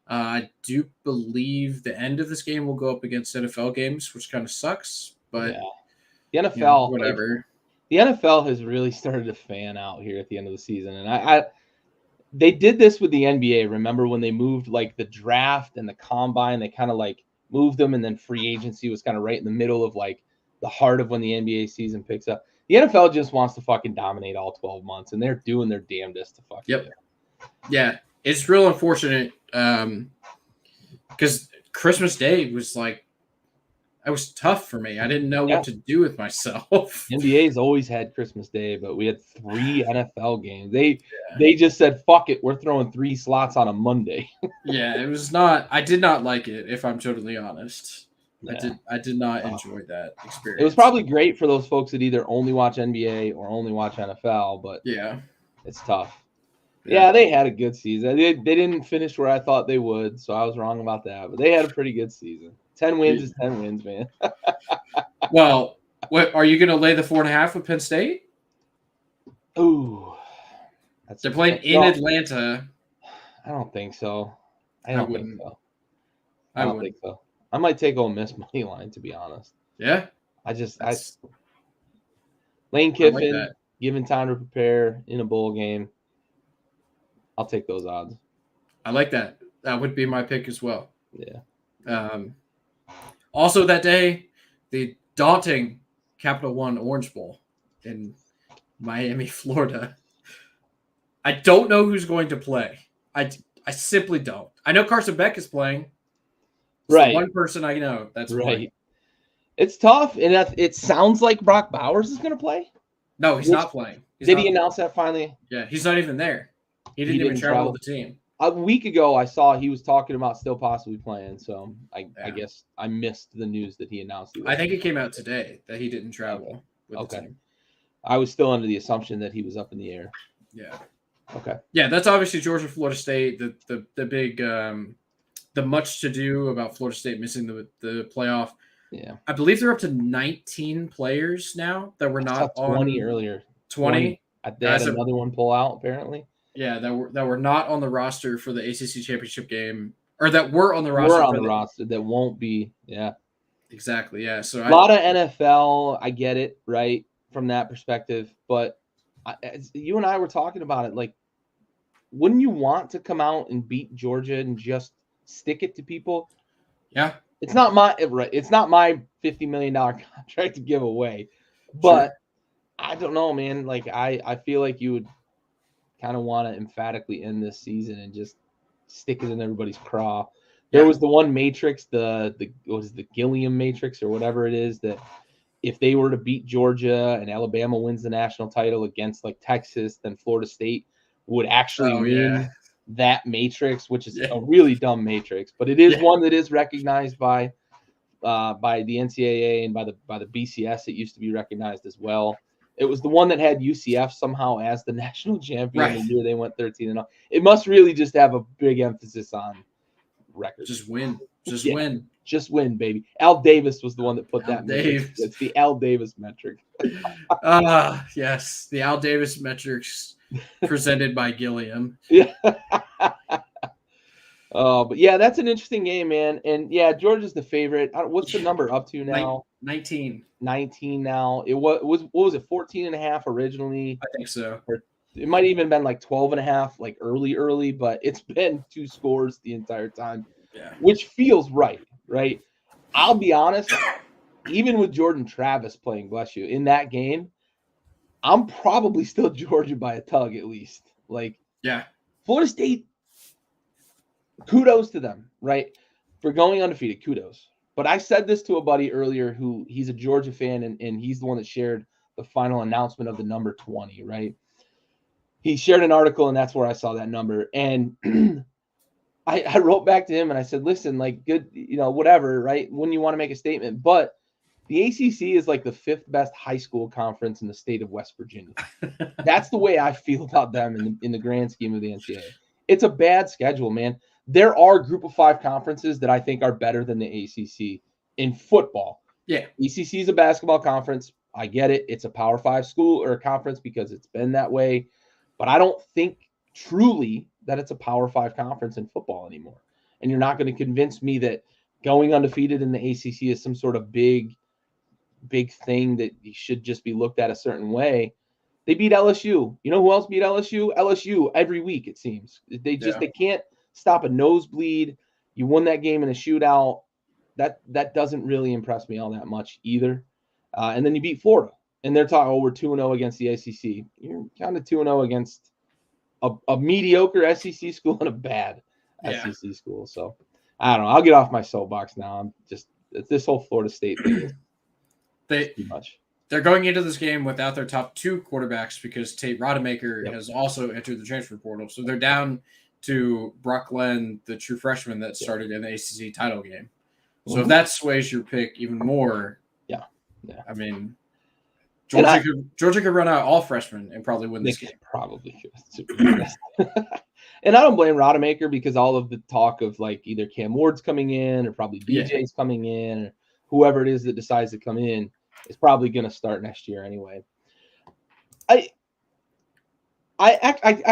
Speaker 2: I do believe the end of this game will go up against NFL games, which kind of sucks. But
Speaker 1: the NFL,
Speaker 2: whatever.
Speaker 1: The NFL has really started to fan out here at the end of the season, and they did this with the NBA. Remember when they moved the draft and the combine? They kind of moved them, and then free agency was kind of right in the middle of the heart of when the NBA season picks up. The NFL just wants to fucking dominate all 12 months, and they're doing their damnedest to fucking
Speaker 2: Yep.
Speaker 1: do it.
Speaker 2: Yeah, it's real unfortunate because Christmas Day was like, it was tough for me. I didn't know what to do with myself.
Speaker 1: NBA's always had Christmas Day, but we had 3 NFL games. They just said, fuck it, we're throwing 3 slots on a Monday.
Speaker 2: Yeah, it was not. I did not like it, if I'm totally honest.
Speaker 1: Yeah.
Speaker 2: I did not enjoy that experience.
Speaker 1: It was probably great for those folks that either only watch NBA or only watch NFL, but
Speaker 2: yeah,
Speaker 1: it's tough. Yeah, they had a good season. They didn't finish where I thought they would, so I was wrong about that. But they had a pretty good season. 10 wins is 10 wins, man.
Speaker 2: Well, what are you going to lay the 4.5 with Penn State?
Speaker 1: Ooh,
Speaker 2: they're playing in Atlanta.
Speaker 1: I don't think so. I don't think so. I might take Ole Miss money line, to be honest.
Speaker 2: Yeah,
Speaker 1: Lane Kiffin given time to prepare in a bowl game. I'll take those odds.
Speaker 2: I like that. That would be my pick as well.
Speaker 1: Yeah.
Speaker 2: Also that day, the daunting Capital One Orange Bowl in Miami, Florida. I don't know who's going to play. I simply don't. I know Carson Beck is playing. It's
Speaker 1: right.
Speaker 2: The one person I know that's
Speaker 1: right.
Speaker 2: playing.
Speaker 1: It's tough, and it sounds like Brock Bowers is going to play.
Speaker 2: No, he's not playing.
Speaker 1: Did he announce that finally?
Speaker 2: Yeah, he's not even there. He didn't even travel with the team.
Speaker 1: A week ago, I saw he was talking about still possibly playing, so I guess I missed the news that he announced.
Speaker 2: I think it came out today that he didn't travel with the team.
Speaker 1: I was still under the assumption that he was up in the air.
Speaker 2: Yeah.
Speaker 1: Okay.
Speaker 2: Yeah, that's obviously Georgia, Florida State. The big, the much to do about Florida State missing the playoff.
Speaker 1: Yeah.
Speaker 2: I believe they're up to 19 players now that were not on
Speaker 1: 20 earlier.
Speaker 2: 20.
Speaker 1: They had another one pull out apparently.
Speaker 2: Yeah, that were not on the roster for the ACC championship game, or that were on the roster.
Speaker 1: We're on the roster that won't be. Yeah.
Speaker 2: Exactly. Yeah. So
Speaker 1: a lot of NFL. I get it, right, from that perspective, but you and I were talking about it. Like, wouldn't you want to come out and beat Georgia and just stick it to people?
Speaker 2: Yeah.
Speaker 1: It's not my $50 million contract to give away, but sure. I don't know, man. Like, I feel like you would kind of want to emphatically end this season and just stick it in everybody's craw. There was the one matrix, the what is the Gilliam matrix or whatever it is, that if they were to beat Georgia and Alabama wins the national title against like Texas, then Florida State would actually win that matrix, which is a really dumb matrix, but it is one that is recognized by the NCAA and by the BCS. It used to be recognized as well. It was the one that had UCF somehow as the national champion the year they went 13-0. It must really just have a big emphasis on records.
Speaker 2: Just win. Win.
Speaker 1: Just win, baby. Al Davis was the one that put that metric. It's the Al Davis metric.
Speaker 2: Yes. The Al Davis metrics presented by Gilliam.
Speaker 1: Yeah. But yeah, that's an interesting game, man. And yeah, Georgia's the favorite. What's the number up to now?
Speaker 2: 19.
Speaker 1: 19 now. It was what was it, 14.5 originally?
Speaker 2: I think so.
Speaker 1: Or it might even been like 12.5, like early, but it's been 2 scores the entire time.
Speaker 2: Yeah.
Speaker 1: Which feels right? I'll be honest, even with Jordan Travis playing, bless you, in that game, I'm probably still Georgia by a tug at least. Like,
Speaker 2: yeah.
Speaker 1: Florida State, kudos to them, right? For going undefeated, kudos. But I said this to a buddy earlier who he's a Georgia fan, and he's the one that shared the final announcement of the number 20, right? He shared an article, and that's where I saw that number. And I wrote back to him, and I said, listen, like, good, whatever, right? When you want to make a statement. But the ACC is like the 5th best high school conference in the state of West Virginia. That's the way I feel about them in the grand scheme of the NCAA. It's a bad schedule, man. There are group of 5 conferences that I think are better than the ACC in football.
Speaker 2: Yeah.
Speaker 1: ACC is a basketball conference. I get it. It's a Power 5 school or a conference because it's been that way. But I don't think truly that it's a Power 5 conference in football anymore. And you're not going to convince me that going undefeated in the ACC is some sort of big thing that you should just be looked at a certain way. They beat LSU. You know who else beat LSU? LSU every week, it seems. They can't stop a nosebleed. You won that game in a shootout. That doesn't really impress me all that much either. And then you beat Florida. and they're talking, we're 2-0 against the SEC. You're kind of 2-0 against a mediocre SEC school and a bad SEC school. So I don't know. I'll get off my soapbox now. I'm just this whole Florida State thing is too much.
Speaker 2: They're going into this game without their top 2 quarterbacks because Tate Rodemaker has also entered the transfer portal. So they're down to Brock Glenn, the true freshman that started in the ACC title game. So if that sways your pick even more, I mean, Georgia could run out all freshmen and probably win this game.
Speaker 1: Probably could. And I don't blame Rodemaker because all of the talk of like either Cam Ward's coming in or probably BJ's coming in or whoever it is that decides to come in is probably going to start next year anyway. I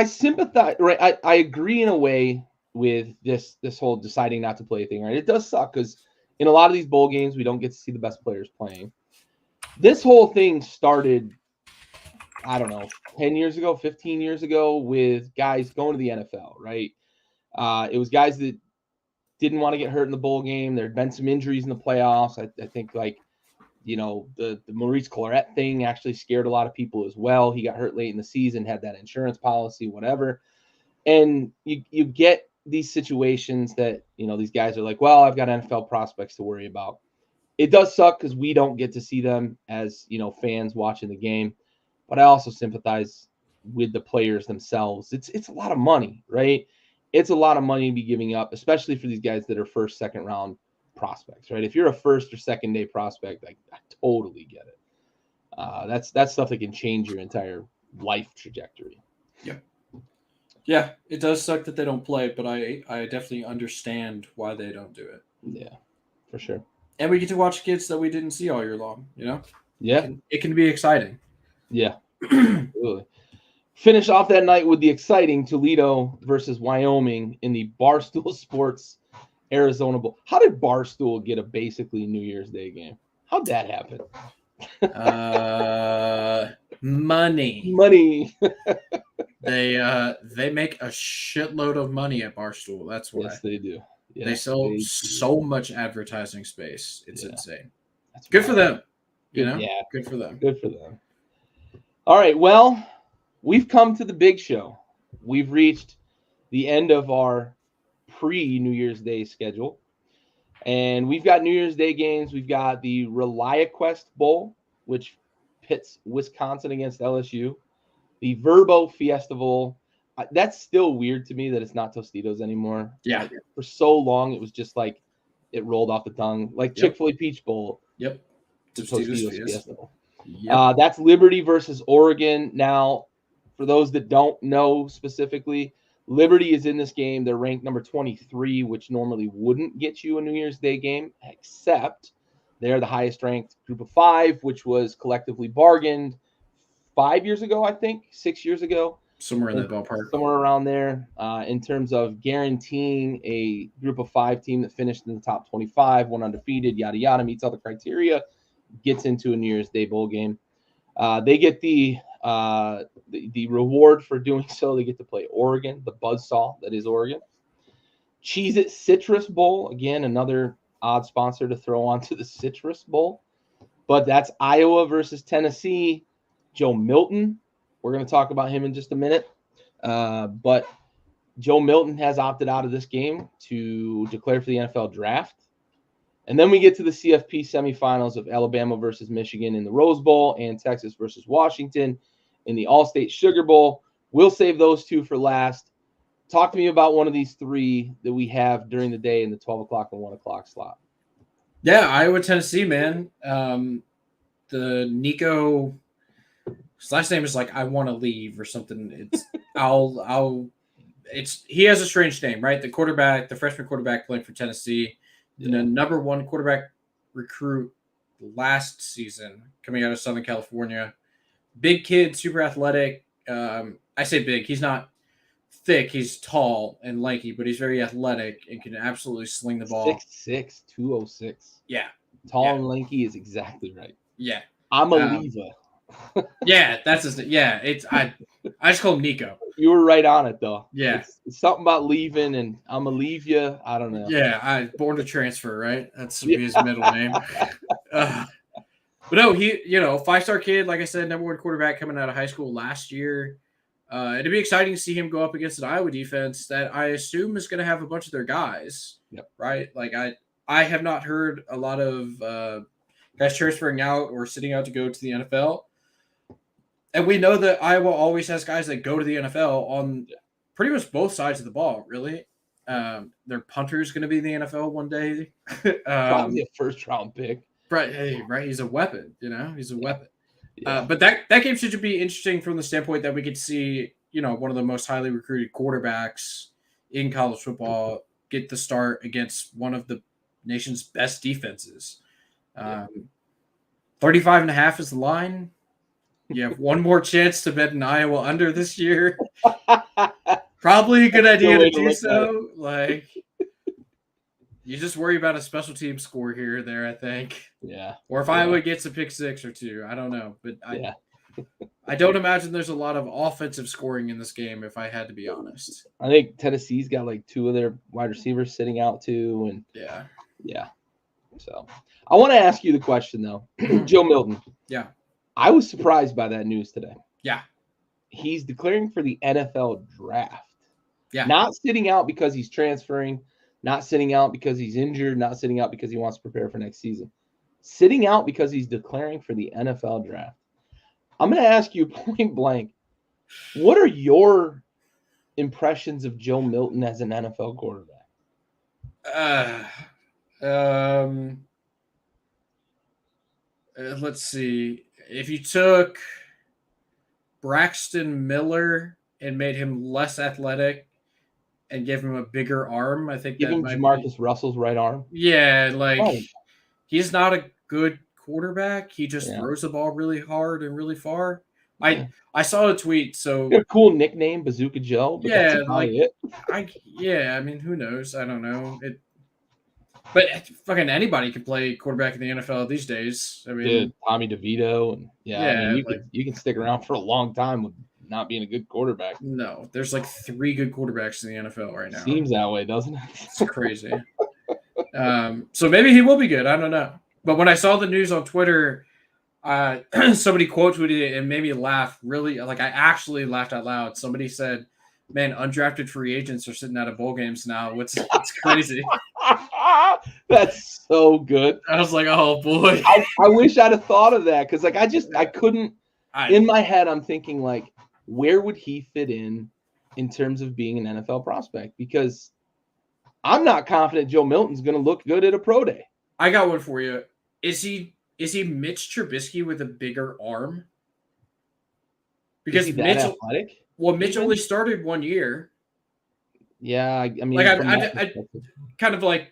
Speaker 1: sympathize, right? I agree in a way with this whole deciding not to play thing, right? It does suck because in a lot of these bowl games we don't get to see the best players playing. This whole thing started, I don't know, 10 years ago, 15 years ago with guys going to the NFL, right? It was guys that didn't want to get hurt in the bowl game. There had been some injuries in the playoffs. I think, like, you know, the Maurice Clarett thing actually scared a lot of people as well. He got hurt late in the season, had that insurance policy, whatever. And you get these situations that, you know, these guys are like, well, I've got NFL prospects to worry about. It does suck because we don't get to see them as, you know, fans watching the game. But I also sympathize with the players themselves. It's a lot of money, right? It's a lot of money to be giving up, especially for these guys that are first, second round prospects, right? If you're a first or second day prospect, I totally get it. That's stuff that can change your entire life trajectory.
Speaker 2: Yeah, it does suck that they don't play, but I definitely understand why they don't do it.
Speaker 1: Yeah, for sure.
Speaker 2: And we get to watch kids that we didn't see all year long, you know?
Speaker 1: Yeah.
Speaker 2: It can be exciting.
Speaker 1: Yeah. Absolutely. Finish off that night with the exciting Toledo versus Wyoming in the Barstool Sports Arizona Bowl. How did Barstool get a basically New Year's Day game? How'd that happen?
Speaker 2: Money. They make a shitload of money at Barstool. That's why.
Speaker 1: Yes, they do. Yes,
Speaker 2: they sell so much advertising space. It's insane.
Speaker 1: That's
Speaker 2: good for them.
Speaker 1: Good,
Speaker 2: you know?
Speaker 1: Yeah.
Speaker 2: Good for them.
Speaker 1: Good for them. All right. Well, we've come to the big show. We've reached the end of our pre-New Year's Day schedule. And we've got New Year's Day games. We've got the ReliaQuest Bowl, which pits Wisconsin against LSU. The Verbo Fiesta Bowl. That's still weird to me that it's not Tostitos anymore.
Speaker 2: Yeah.
Speaker 1: Like, for so long, it was just like it rolled off the tongue. Like Chick-fil-A Peach Bowl.
Speaker 2: Yep.
Speaker 1: Tostitos Fiesta Bowl. Yep. That's Liberty versus Oregon. Now, for those that don't know specifically, Liberty is in this game. They're ranked number 23, which normally wouldn't get you a New Year's Day game, except they're the highest ranked group of 5, which was collectively bargained 5 years ago, I think, 6 years ago.
Speaker 2: Somewhere in that ballpark.
Speaker 1: Somewhere around there, in terms of guaranteeing a group of 5 team that finished in the top 25, went undefeated, yada, yada, meets all the criteria, gets into a New Year's Day bowl game. They get the reward for doing so. They get to play Oregon, the buzzsaw that is Oregon. Cheez-It Citrus Bowl, again, another odd sponsor to throw onto the Citrus Bowl. But that's Iowa versus Tennessee. Joe Milton, we're going to talk about him in just a minute. But Joe Milton has opted out of this game to declare for the NFL draft. And then we get to the CFP Semifinals of Alabama versus Michigan in the Rose Bowl and Texas versus Washington in the All-State Sugar Bowl. We'll save those 2 for last. Talk to me about one of these 3 that we have during the day in the 12 o'clock and 1 o'clock slot.
Speaker 2: Yeah, Iowa, Tennessee, man. The Nico, his last name is like I want to leave or something. It's he has a strange name, right? The freshman quarterback playing for Tennessee. The number 1 quarterback recruit last season coming out of Southern California. Big kid, super athletic. I say big. He's not thick. He's tall and lanky, but he's very athletic and can absolutely sling the ball.
Speaker 1: 6'6", 206.
Speaker 2: Yeah.
Speaker 1: Tall and lanky is exactly right.
Speaker 2: Yeah.
Speaker 1: I'm a lever.
Speaker 2: Yeah, that's his name. Yeah, I just call him Nico.
Speaker 1: You were right on it, though.
Speaker 2: Yeah.
Speaker 1: It's something about leaving, and I'm going to leave you. I don't know.
Speaker 2: Yeah, born to transfer, right? That's his middle name. But no, he, 5-star kid, like I said, number 1 quarterback coming out of high school last year. It'd be exciting to see him go up against an Iowa defense that I assume is going to have a bunch of their guys.
Speaker 1: Yep.
Speaker 2: Right? Like I have not heard a lot of guys transferring out or sitting out to go to the NFL. And we know that Iowa always has guys that go to the NFL on pretty much both sides of the ball, really. Their punter's going to be in the NFL one day.
Speaker 1: Probably a first-round pick.
Speaker 2: Right. He's a weapon, He's a weapon.
Speaker 1: Yeah.
Speaker 2: But that game should be interesting from the standpoint that we could see, one of the most highly recruited quarterbacks in college football get the start against one of the nation's best defenses. 35.5 is the line. You have one more chance to bet an Iowa under this year. Probably a good idea to do so. Like, you just worry about a special team score here or there, I think.
Speaker 1: Yeah.
Speaker 2: Or if Iowa gets a pick 6 or 2, I don't know. But I don't imagine there's a lot of offensive scoring in this game, if I had to be honest.
Speaker 1: I think Tennessee's got like 2 of their wide receivers sitting out too, and yeah. So I want to ask you the question though, Joe Milton.
Speaker 2: Yeah.
Speaker 1: I was surprised by that news today.
Speaker 2: Yeah.
Speaker 1: He's declaring for the NFL draft.
Speaker 2: Yeah.
Speaker 1: Not sitting out because he's transferring, not sitting out because he's injured, not sitting out because he wants to prepare for next season. Sitting out because he's declaring for the NFL draft. I'm going to ask you point blank, what are your impressions of Joe Milton as an NFL quarterback?
Speaker 2: Let's see. If you took Braxton Miller and made him less athletic and give him a bigger arm, I think
Speaker 1: give him Jamarcus Russell's right arm.
Speaker 2: Yeah, like he's not a good quarterback. He just throws the ball really hard and really far. I saw a tweet. So
Speaker 1: a cool nickname, Bazooka Joe. But that's about it.
Speaker 2: I mean, who knows? I don't know. But fucking anybody can play quarterback in the NFL these days. I mean,
Speaker 1: Tommy DeVito, and I mean, you can stick around for a long time with not being a good quarterback.
Speaker 2: No, there's like 3 good quarterbacks in the NFL right now.
Speaker 1: Seems that way, doesn't it?
Speaker 2: It's crazy. So maybe he will be good. I don't know. But when I saw the news on Twitter, somebody quote tweeted it and made me laugh. Really, like I actually laughed out loud. Somebody said, "Man, undrafted free agents are sitting out of bowl games now. It's crazy."
Speaker 1: That's so good.
Speaker 2: I was like, "Oh boy!"
Speaker 1: I wish I'd have thought of that because, like, I couldn't. In my head, I'm thinking like, where would he fit in terms of being an NFL prospect? Because I'm not confident Joe Milton's going to look good at a pro day.
Speaker 2: I got one for you. Is he Mitch Trubisky with a bigger arm? Because Mitch,
Speaker 1: athletic?
Speaker 2: Well, Mitch only started 1 year.
Speaker 1: Yeah, I mean,
Speaker 2: like I kind of like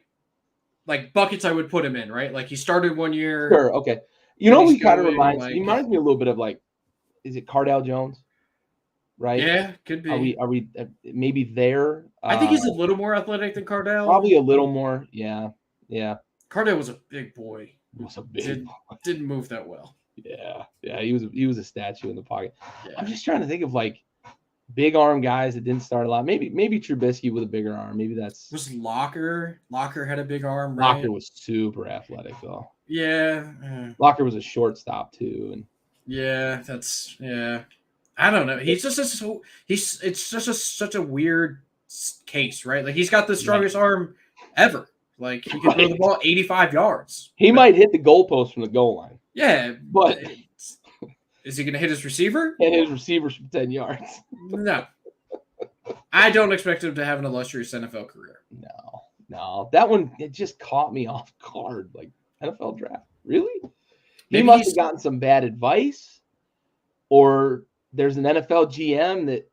Speaker 2: buckets I would put him in, right? Like he started 1 year.
Speaker 1: Sure, okay. You know, he kind of reminds me a little bit of like, is it Cardale Jones? Right?
Speaker 2: Yeah, could be.
Speaker 1: Are we maybe there?
Speaker 2: I think he's a little more athletic than Cardale.
Speaker 1: Probably a little more. Yeah.
Speaker 2: Cardale was a big boy.
Speaker 1: Didn't
Speaker 2: move that well.
Speaker 1: Yeah. He was a statue in the pocket. Yeah. I'm just trying to think of like big arm guys that didn't start a lot. Maybe Trubisky with a bigger arm. Maybe that's
Speaker 2: was Locker. Locker had a big arm. Right?
Speaker 1: Locker was super athletic though.
Speaker 2: Yeah.
Speaker 1: Locker was a shortstop too, and
Speaker 2: I don't know. He's just it's just such a weird case, right? Like he's got the strongest arm ever. Like he can throw the ball 85 yards.
Speaker 1: He might hit the goalpost from the goal line.
Speaker 2: Yeah,
Speaker 1: but
Speaker 2: is he going to hit his receiver?
Speaker 1: And his receivers from 10 yards.
Speaker 2: No. I don't expect him to have an illustrious NFL career.
Speaker 1: No. That one, it just caught me off guard. Like, NFL draft. Really? He must have gotten some bad advice. Or there's an NFL GM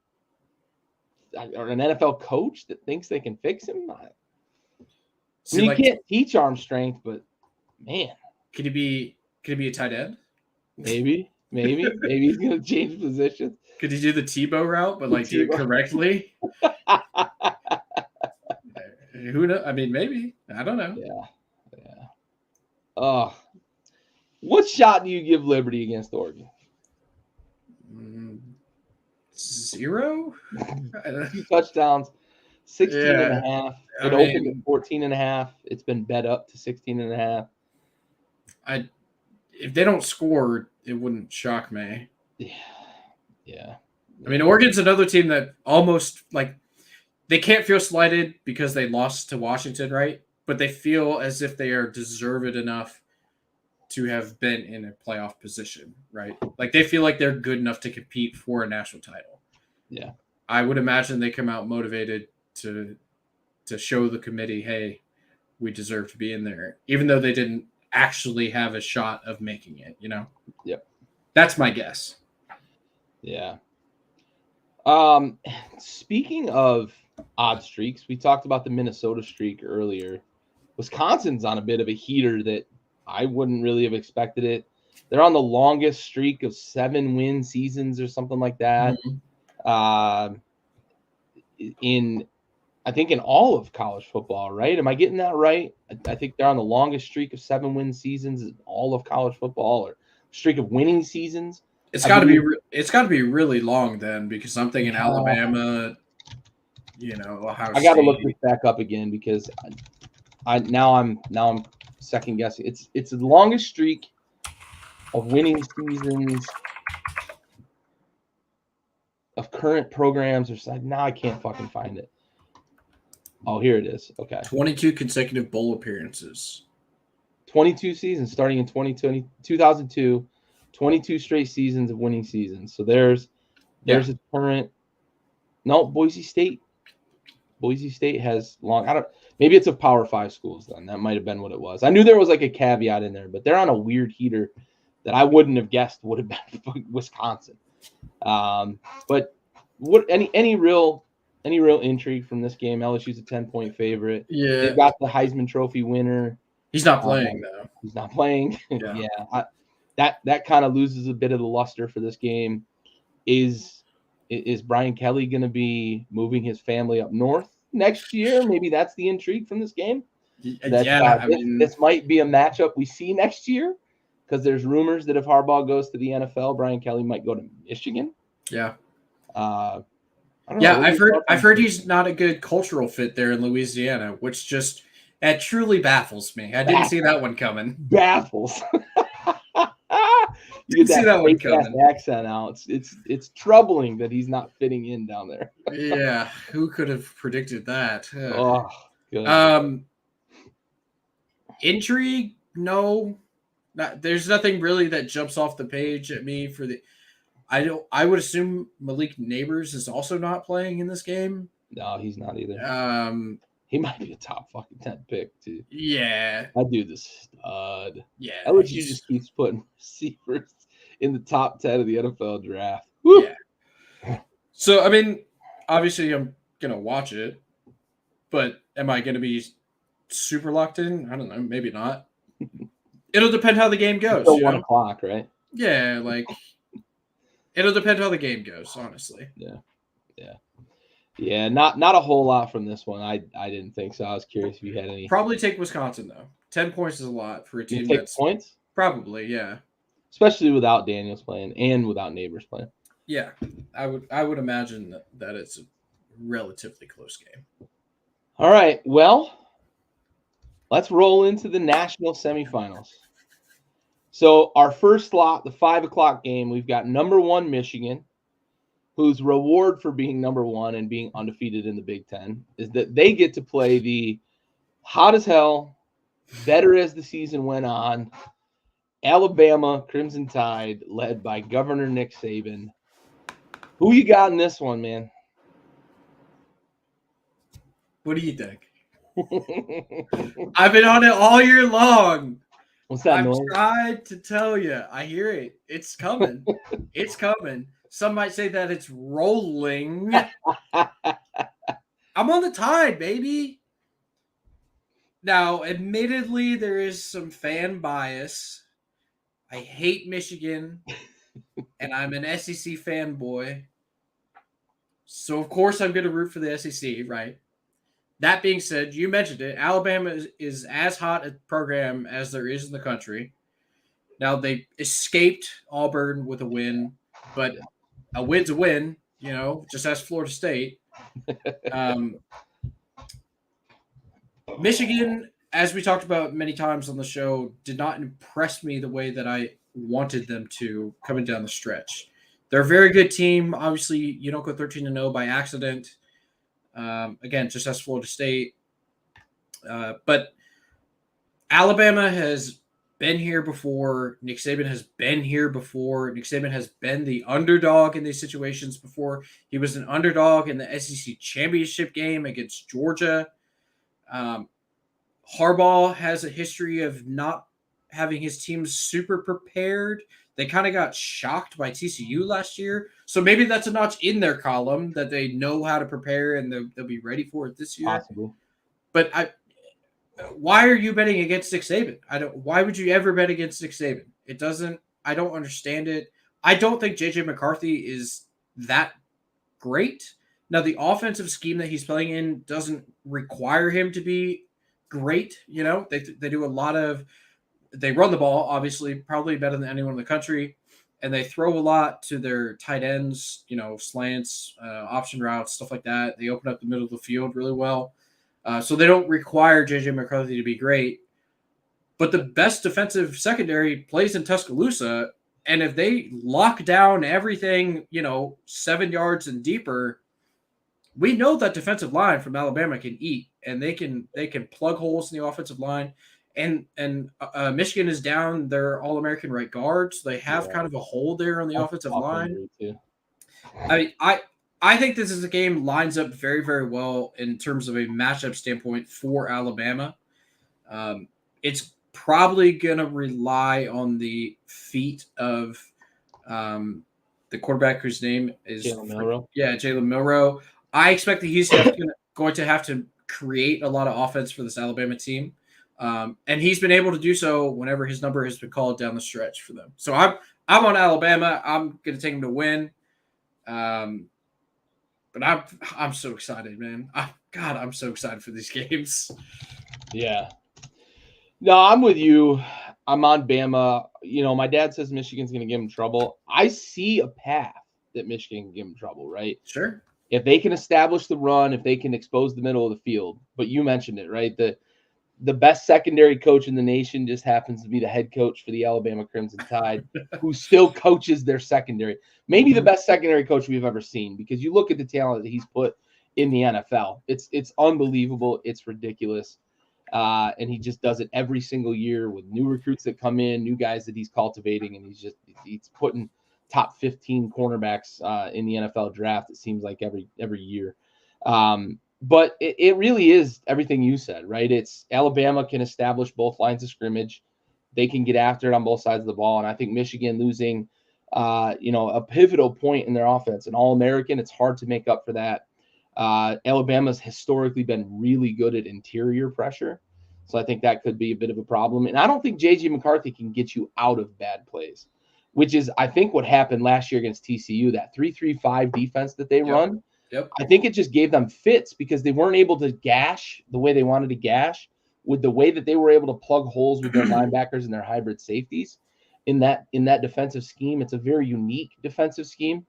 Speaker 1: or an NFL coach that thinks they can fix him. You can't teach arm strength, but man.
Speaker 2: Could he be a tight end?
Speaker 1: Maybe he's gonna change positions.
Speaker 2: Could he do the Tebow route, but like do it correctly? Who knows? I mean, maybe. I don't know.
Speaker 1: Yeah. What shot do you give Liberty against Oregon?
Speaker 2: 0.
Speaker 1: 2 touchdowns, 16.5. It opened at 14.5. It's been bet up to 16.5.
Speaker 2: if they don't score, it wouldn't shock me.
Speaker 1: Yeah.
Speaker 2: I mean, Oregon's another team that almost like they can't feel slighted because they lost to Washington, right? But they feel as if they are deserved enough to have been in a playoff position, right? Like they feel like they're good enough to compete for a national title.
Speaker 1: Yeah.
Speaker 2: I would imagine they come out motivated to show the committee, hey, we deserve to be in there, even though they didn't actually have a shot of making it, you know?
Speaker 1: Yep.
Speaker 2: That's my guess.
Speaker 1: Yeah. Speaking of odd streaks, we talked about the Minnesota streak earlier. Wisconsin's on a bit of a heater that I wouldn't really have expected it. They're on the longest streak of 7-win seasons or something like that.
Speaker 2: Mm-hmm.
Speaker 1: I think in all of college football, right? Am I getting that right? I think they're on the longest streak of 7-win seasons in all of college football, or streak of winning seasons.
Speaker 2: It's got to be. It's got to be really long then, because I'm thinking Alabama. Ohio State.
Speaker 1: I got to look this back up again because now I'm second guessing. It's the longest streak of winning seasons of current programs or something. Now I can't fucking find it. Oh, here it is. Okay.
Speaker 2: 22 consecutive bowl appearances.
Speaker 1: 22 seasons starting in 2002, 22 straight seasons of winning seasons. So there's a current. No, Boise State has long. Maybe it's of Power 5 schools then. That might have been what it was. I knew there was like a caveat in there, but they're on a weird heater that I wouldn't have guessed would have been Wisconsin. But what any real intrigue from this game? LSU's a 10-point favorite.
Speaker 2: Yeah,
Speaker 1: they've got the Heisman Trophy winner.
Speaker 2: He's not playing though.
Speaker 1: He's not playing.
Speaker 2: Yeah.
Speaker 1: That kind of loses a bit of the luster for this game. Is Brian Kelly going to be moving his family up north next year? Maybe that's the intrigue from this game. This might be a matchup we see next year, because there's rumors that if Harbaugh goes to the NFL, Brian Kelly might go to Michigan.
Speaker 2: Yeah.
Speaker 1: I don't know.
Speaker 2: I've heard he's not a good cultural fit there in Louisiana, which just truly baffles me. I didn't see that one coming.
Speaker 1: Baffles. You get that one coming. Accent out. It's troubling that he's not fitting in down there.
Speaker 2: Yeah, who could have predicted that?
Speaker 1: Oh, good.
Speaker 2: Intrigue? No. There's nothing really that jumps off the page at me for the. I would assume Malik Neighbors is also not playing in this game.
Speaker 1: No, he's not either. He might be a top fucking 10 pick too.
Speaker 2: Yeah,
Speaker 1: that dude is stud.
Speaker 2: Yeah,
Speaker 1: LSU just keeps putting receivers in the top 10 of the NFL draft. Woo!
Speaker 2: Yeah. So I mean, obviously I'm gonna watch it, but am I gonna be super locked in? I don't know. Maybe not. It'll depend how the game goes.
Speaker 1: It's still 1 o'clock, right?
Speaker 2: Yeah, like it'll depend how the game goes. Honestly.
Speaker 1: Yeah. Not a whole lot from this one. I didn't think so. I was curious if you had any.
Speaker 2: Probably take Wisconsin though. 10 points is a lot for a team
Speaker 1: that's points.
Speaker 2: Probably, yeah.
Speaker 1: Especially without Daniels playing and without Neighbors playing.
Speaker 2: Yeah, I would imagine that it's a relatively close game.
Speaker 1: All right, well, let's roll into the national semifinals. So our first slot, the 5 o'clock game, we've got number 1 Michigan, whose reward for being number 1 and being undefeated in the Big Ten is that they get to play the hot as hell, better as the season went on, Alabama Crimson Tide, led by Governor Nick Saban. Who you got in this one, man?
Speaker 2: What do you think? I've been on it all year long.
Speaker 1: What's that
Speaker 2: I've
Speaker 1: noise?
Speaker 2: tried to tell you. I hear it. It's coming. It's coming. Some might say that it's rolling. I'm on the Tide, baby. Now, admittedly, there is some fan bias. I hate Michigan, and I'm an SEC fanboy. So, of course, I'm going to root for the SEC, right? That being said, you mentioned it. Alabama is as hot a program as there is in the country. Now, they escaped Auburn with a win, but a win's a win, just as Florida State. Michigan, as we talked about many times on the show, did not impress me the way that I wanted them to coming down the stretch. They're a very good team. Obviously, you don't go 13-0 by accident. Again, just as Florida State. But Alabama has been here before. Nick Saban has been here before. Nick Saban has been the underdog in these situations before. He was an underdog in the SEC championship game against Georgia. Harbaugh has a history of not having his teams super prepared. They kind of got shocked by TCU last year. So maybe that's a notch in their column that they know how to prepare and they'll be ready for it this year.
Speaker 1: Possible.
Speaker 2: But why are you betting against Nick Saban? Why would you ever bet against Nick Saban? I don't understand it. I don't think JJ McCarthy is that great. Now, the offensive scheme that he's playing in doesn't require him to be great. You know, they do a lot of, they run the ball, obviously, probably better than anyone in the country. And they throw a lot to their tight ends, you know, slants, option routes, stuff like that. They open up the middle of the field really well. So they don't require JJ McCarthy to be great. But the best defensive secondary plays in Tuscaloosa. And if they lock down everything, you know, 7 yards and deeper, we know that defensive line from Alabama can eat, and they can plug holes in the offensive line. And Michigan is down their All-American right guard, so they have kind of a hole there on the offensive line. I mean, I think this is a game lines up very, very well in terms of a matchup standpoint for Alabama. It's probably going to rely on the feet of the quarterback whose name is
Speaker 1: Jalen Milroe.
Speaker 2: Yeah, Jalen Milroe. I expect that he's going to have to create a lot of offense for this Alabama team. And he's been able to do so whenever his number has been called down the stretch for them. So I'm on Alabama. I'm going to take him to win. But I'm so excited, man. I'm so excited for these games.
Speaker 1: Yeah. No, I'm with you. I'm on Bama. You know, my dad says Michigan's going to give him trouble. I see a path that Michigan can give him trouble, right?
Speaker 2: Sure.
Speaker 1: If they can establish the run, if they can expose the middle of the field. But you mentioned it, right? The best secondary coach in the nation just happens to be the head coach for the Alabama Crimson Tide, who still coaches their secondary. Maybe the best secondary coach we've ever seen, because you look at the talent that he's put in the NFL. It's unbelievable. It's ridiculous. And he just does it every single year with new recruits that come in, new guys that he's cultivating, and he's putting top 15 cornerbacks in the NFL draft, it seems like every year. But it really is everything you said, right? It's Alabama can establish both lines of scrimmage. They can get after it on both sides of the ball. And I think Michigan losing, a pivotal point in their offense, an All-American, it's hard to make up for that. Alabama's historically been really good at interior pressure. So I think that could be a bit of a problem. And I don't think J.J. McCarthy can get you out of bad plays, which is, I think, what happened last year against TCU, that 3-3-5 defense that they run.
Speaker 2: Yep.
Speaker 1: I think it just gave them fits because they weren't able to gash the way they wanted to gash with the way that they were able to plug holes with their linebackers and their hybrid safeties in that defensive scheme. It's a very unique defensive scheme.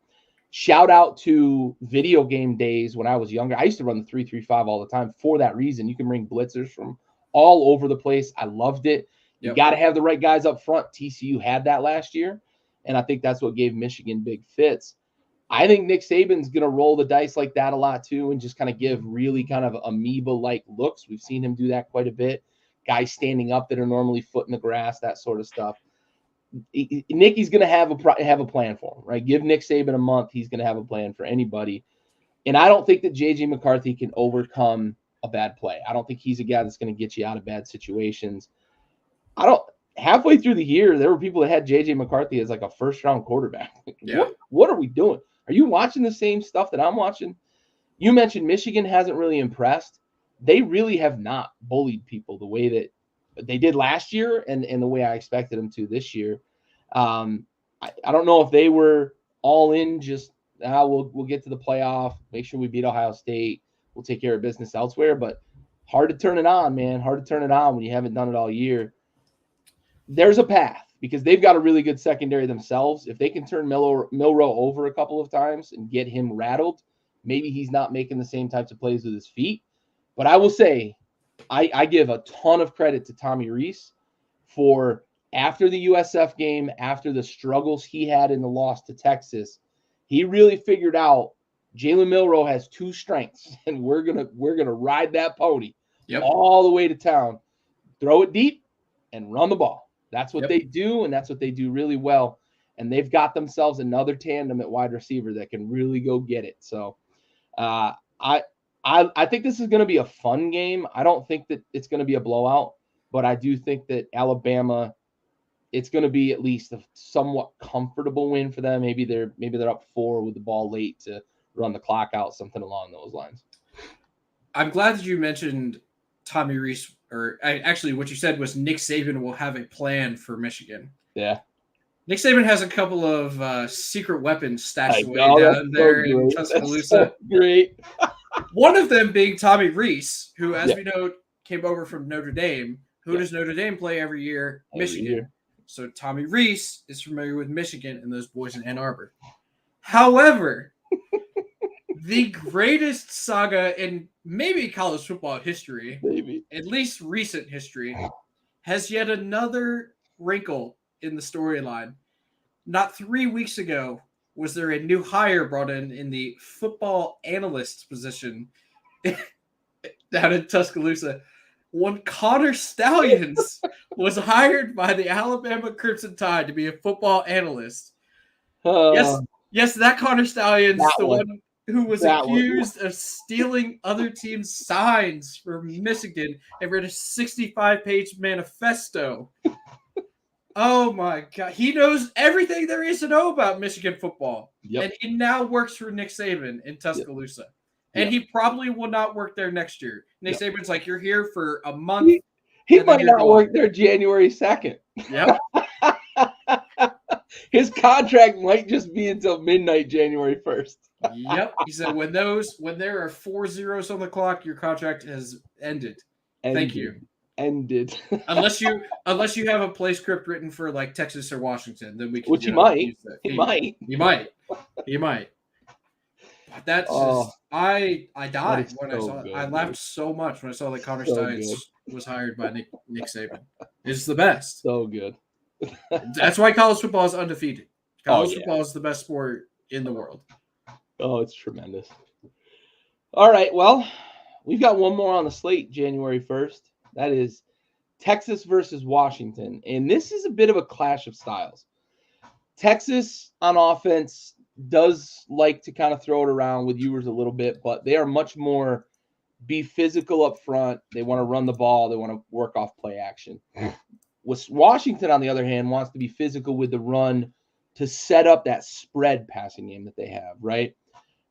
Speaker 1: Shout out to video game days when I was younger. I used to run the 3-3-5 all the time for that reason. You can bring blitzers from all over the place. I loved it. You got to have the right guys up front. TCU had that last year, and I think that's what gave Michigan big fits. I think Nick Saban's going to roll the dice like that a lot too, and just kind of give really kind of amoeba-like looks. We've seen him do that quite a bit. Guys standing up that are normally foot in the grass, that sort of stuff. Nicky's going to have a plan for him, right? Give Nick Saban a month. He's going to have a plan for anybody. And I don't think that J.J. McCarthy can overcome a bad play. I don't think he's a guy that's going to get you out of bad situations. Halfway through the year, there were people that had J.J. McCarthy as like a first-round quarterback.
Speaker 2: Yeah.
Speaker 1: What are we doing? Are you watching the same stuff that I'm watching? You mentioned Michigan hasn't really impressed. They really have not bullied people the way that they did last year and the way I expected them to this year. I don't know if they were all in just, we'll get to the playoff, make sure we beat Ohio State, we'll take care of business elsewhere, but hard to turn it on, man. Hard to turn it on when you haven't done it all year. There's a path because they've got a really good secondary themselves. If they can turn Milroe over a couple of times and get him rattled, maybe he's not making the same types of plays with his feet. But I will say, I give a ton of credit to Tommy Rees for after the USF game, after the struggles he had in the loss to Texas, he really figured out Jalen Milroe has two strengths, and we're gonna ride that pony all the way to town, throw it deep, and run the ball. That's what they do, and that's what they do really well. And they've got themselves another tandem at wide receiver that can really go get it. So I think this is going to be a fun game. I don't think that it's going to be a blowout, but I do think that Alabama, it's going to be at least a somewhat comfortable win for them. Maybe they're up 4 with the ball late to run the clock out, something along those lines.
Speaker 2: I'm glad that you mentioned Tommy Rees, or actually what you said was Nick Saban will have a plan for Michigan.
Speaker 1: Yeah.
Speaker 2: Nick Saban has a couple of secret weapons stashed away down there in Tuscaloosa.
Speaker 1: So great.
Speaker 2: One of them being Tommy Rees, who, as we know, came over from Notre Dame. Who does Notre Dame play every year? Michigan. So Tommy Rees is familiar with Michigan and those boys in Ann Arbor. However, the greatest saga in maybe college football history, at least recent history, has yet another wrinkle in the storyline. Not 3 weeks ago was there a new hire brought in the football analyst position down in Tuscaloosa. One Connor Stallions was hired by the Alabama Crimson Tide to be a football analyst. Yes, that Connor Stallions, one who was accused of stealing other teams' signs for Michigan and read a 65-page manifesto. Oh my God. He knows everything there is to know about Michigan football. And he now works for Nick Saban in Tuscaloosa. And he probably will not work there next year. Nick Saban's like, you're here for a month.
Speaker 1: He might not work there January 2nd.
Speaker 2: Yep.
Speaker 1: His contract might just be until midnight January 1st.
Speaker 2: Yep. He said, when there are 4 zeros on the clock, your contract has ended. Thank you.
Speaker 1: Ended.
Speaker 2: unless you have a play script written for like Texas or Washington, then we can.
Speaker 1: Which he might.
Speaker 2: He might. But that's just, I died when I saw it. I laughed so much when I saw that Connor Stallions was hired by Nick Saban. It's the best.
Speaker 1: So good.
Speaker 2: That's why college football is undefeated. College football is the best sport in the world.
Speaker 1: Oh, it's tremendous. All right, well, we've got one more on the slate January 1st. That is Texas versus Washington. And this is a bit of a clash of styles. Texas on offense does like to kind of throw it around with Ewers a little bit, but they are much more be physical up front. They want to run the ball. They want to work off play action. Washington, on the other hand, wants to be physical with the run to set up that spread passing game that they have, right?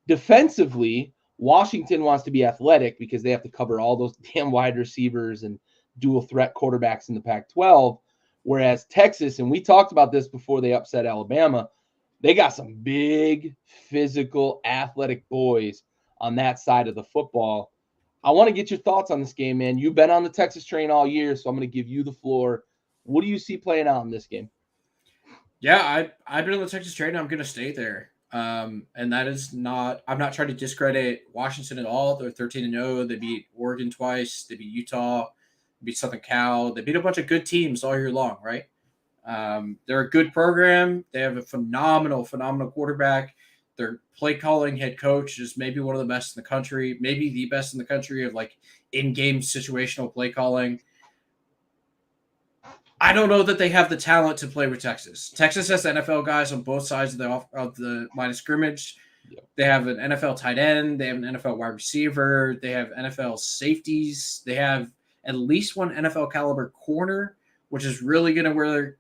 Speaker 1: Defensively, Washington wants to be athletic because they have to cover all those damn wide receivers and dual threat quarterbacks in the Pac-12, whereas Texas, and we talked about this before they upset Alabama, they got some big, physical, athletic boys on that side of the football. I want to get your thoughts on this game, man. You've been on the Texas train all year, so I'm going to give you the floor. What do you see playing out in this game?
Speaker 2: Yeah, I've been on the Texas train. I'm going to stay there. And that is not – I'm not trying to discredit Washington at all. They're 13-0. They beat Oregon twice. They beat Utah. They beat Southern Cal. They beat a bunch of good teams all year long, right? They're a good program. They have a phenomenal quarterback. Their play calling head coach is maybe one of the best in the country, maybe the best in the country of like in-game situational play calling. I don't know that they have the talent to play with Texas. Texas has NFL guys on both sides of the line of scrimmage. Yep. They have an NFL tight end. They have an NFL wide receiver. They have NFL safeties. They have at least one NFL caliber corner, which is really going to where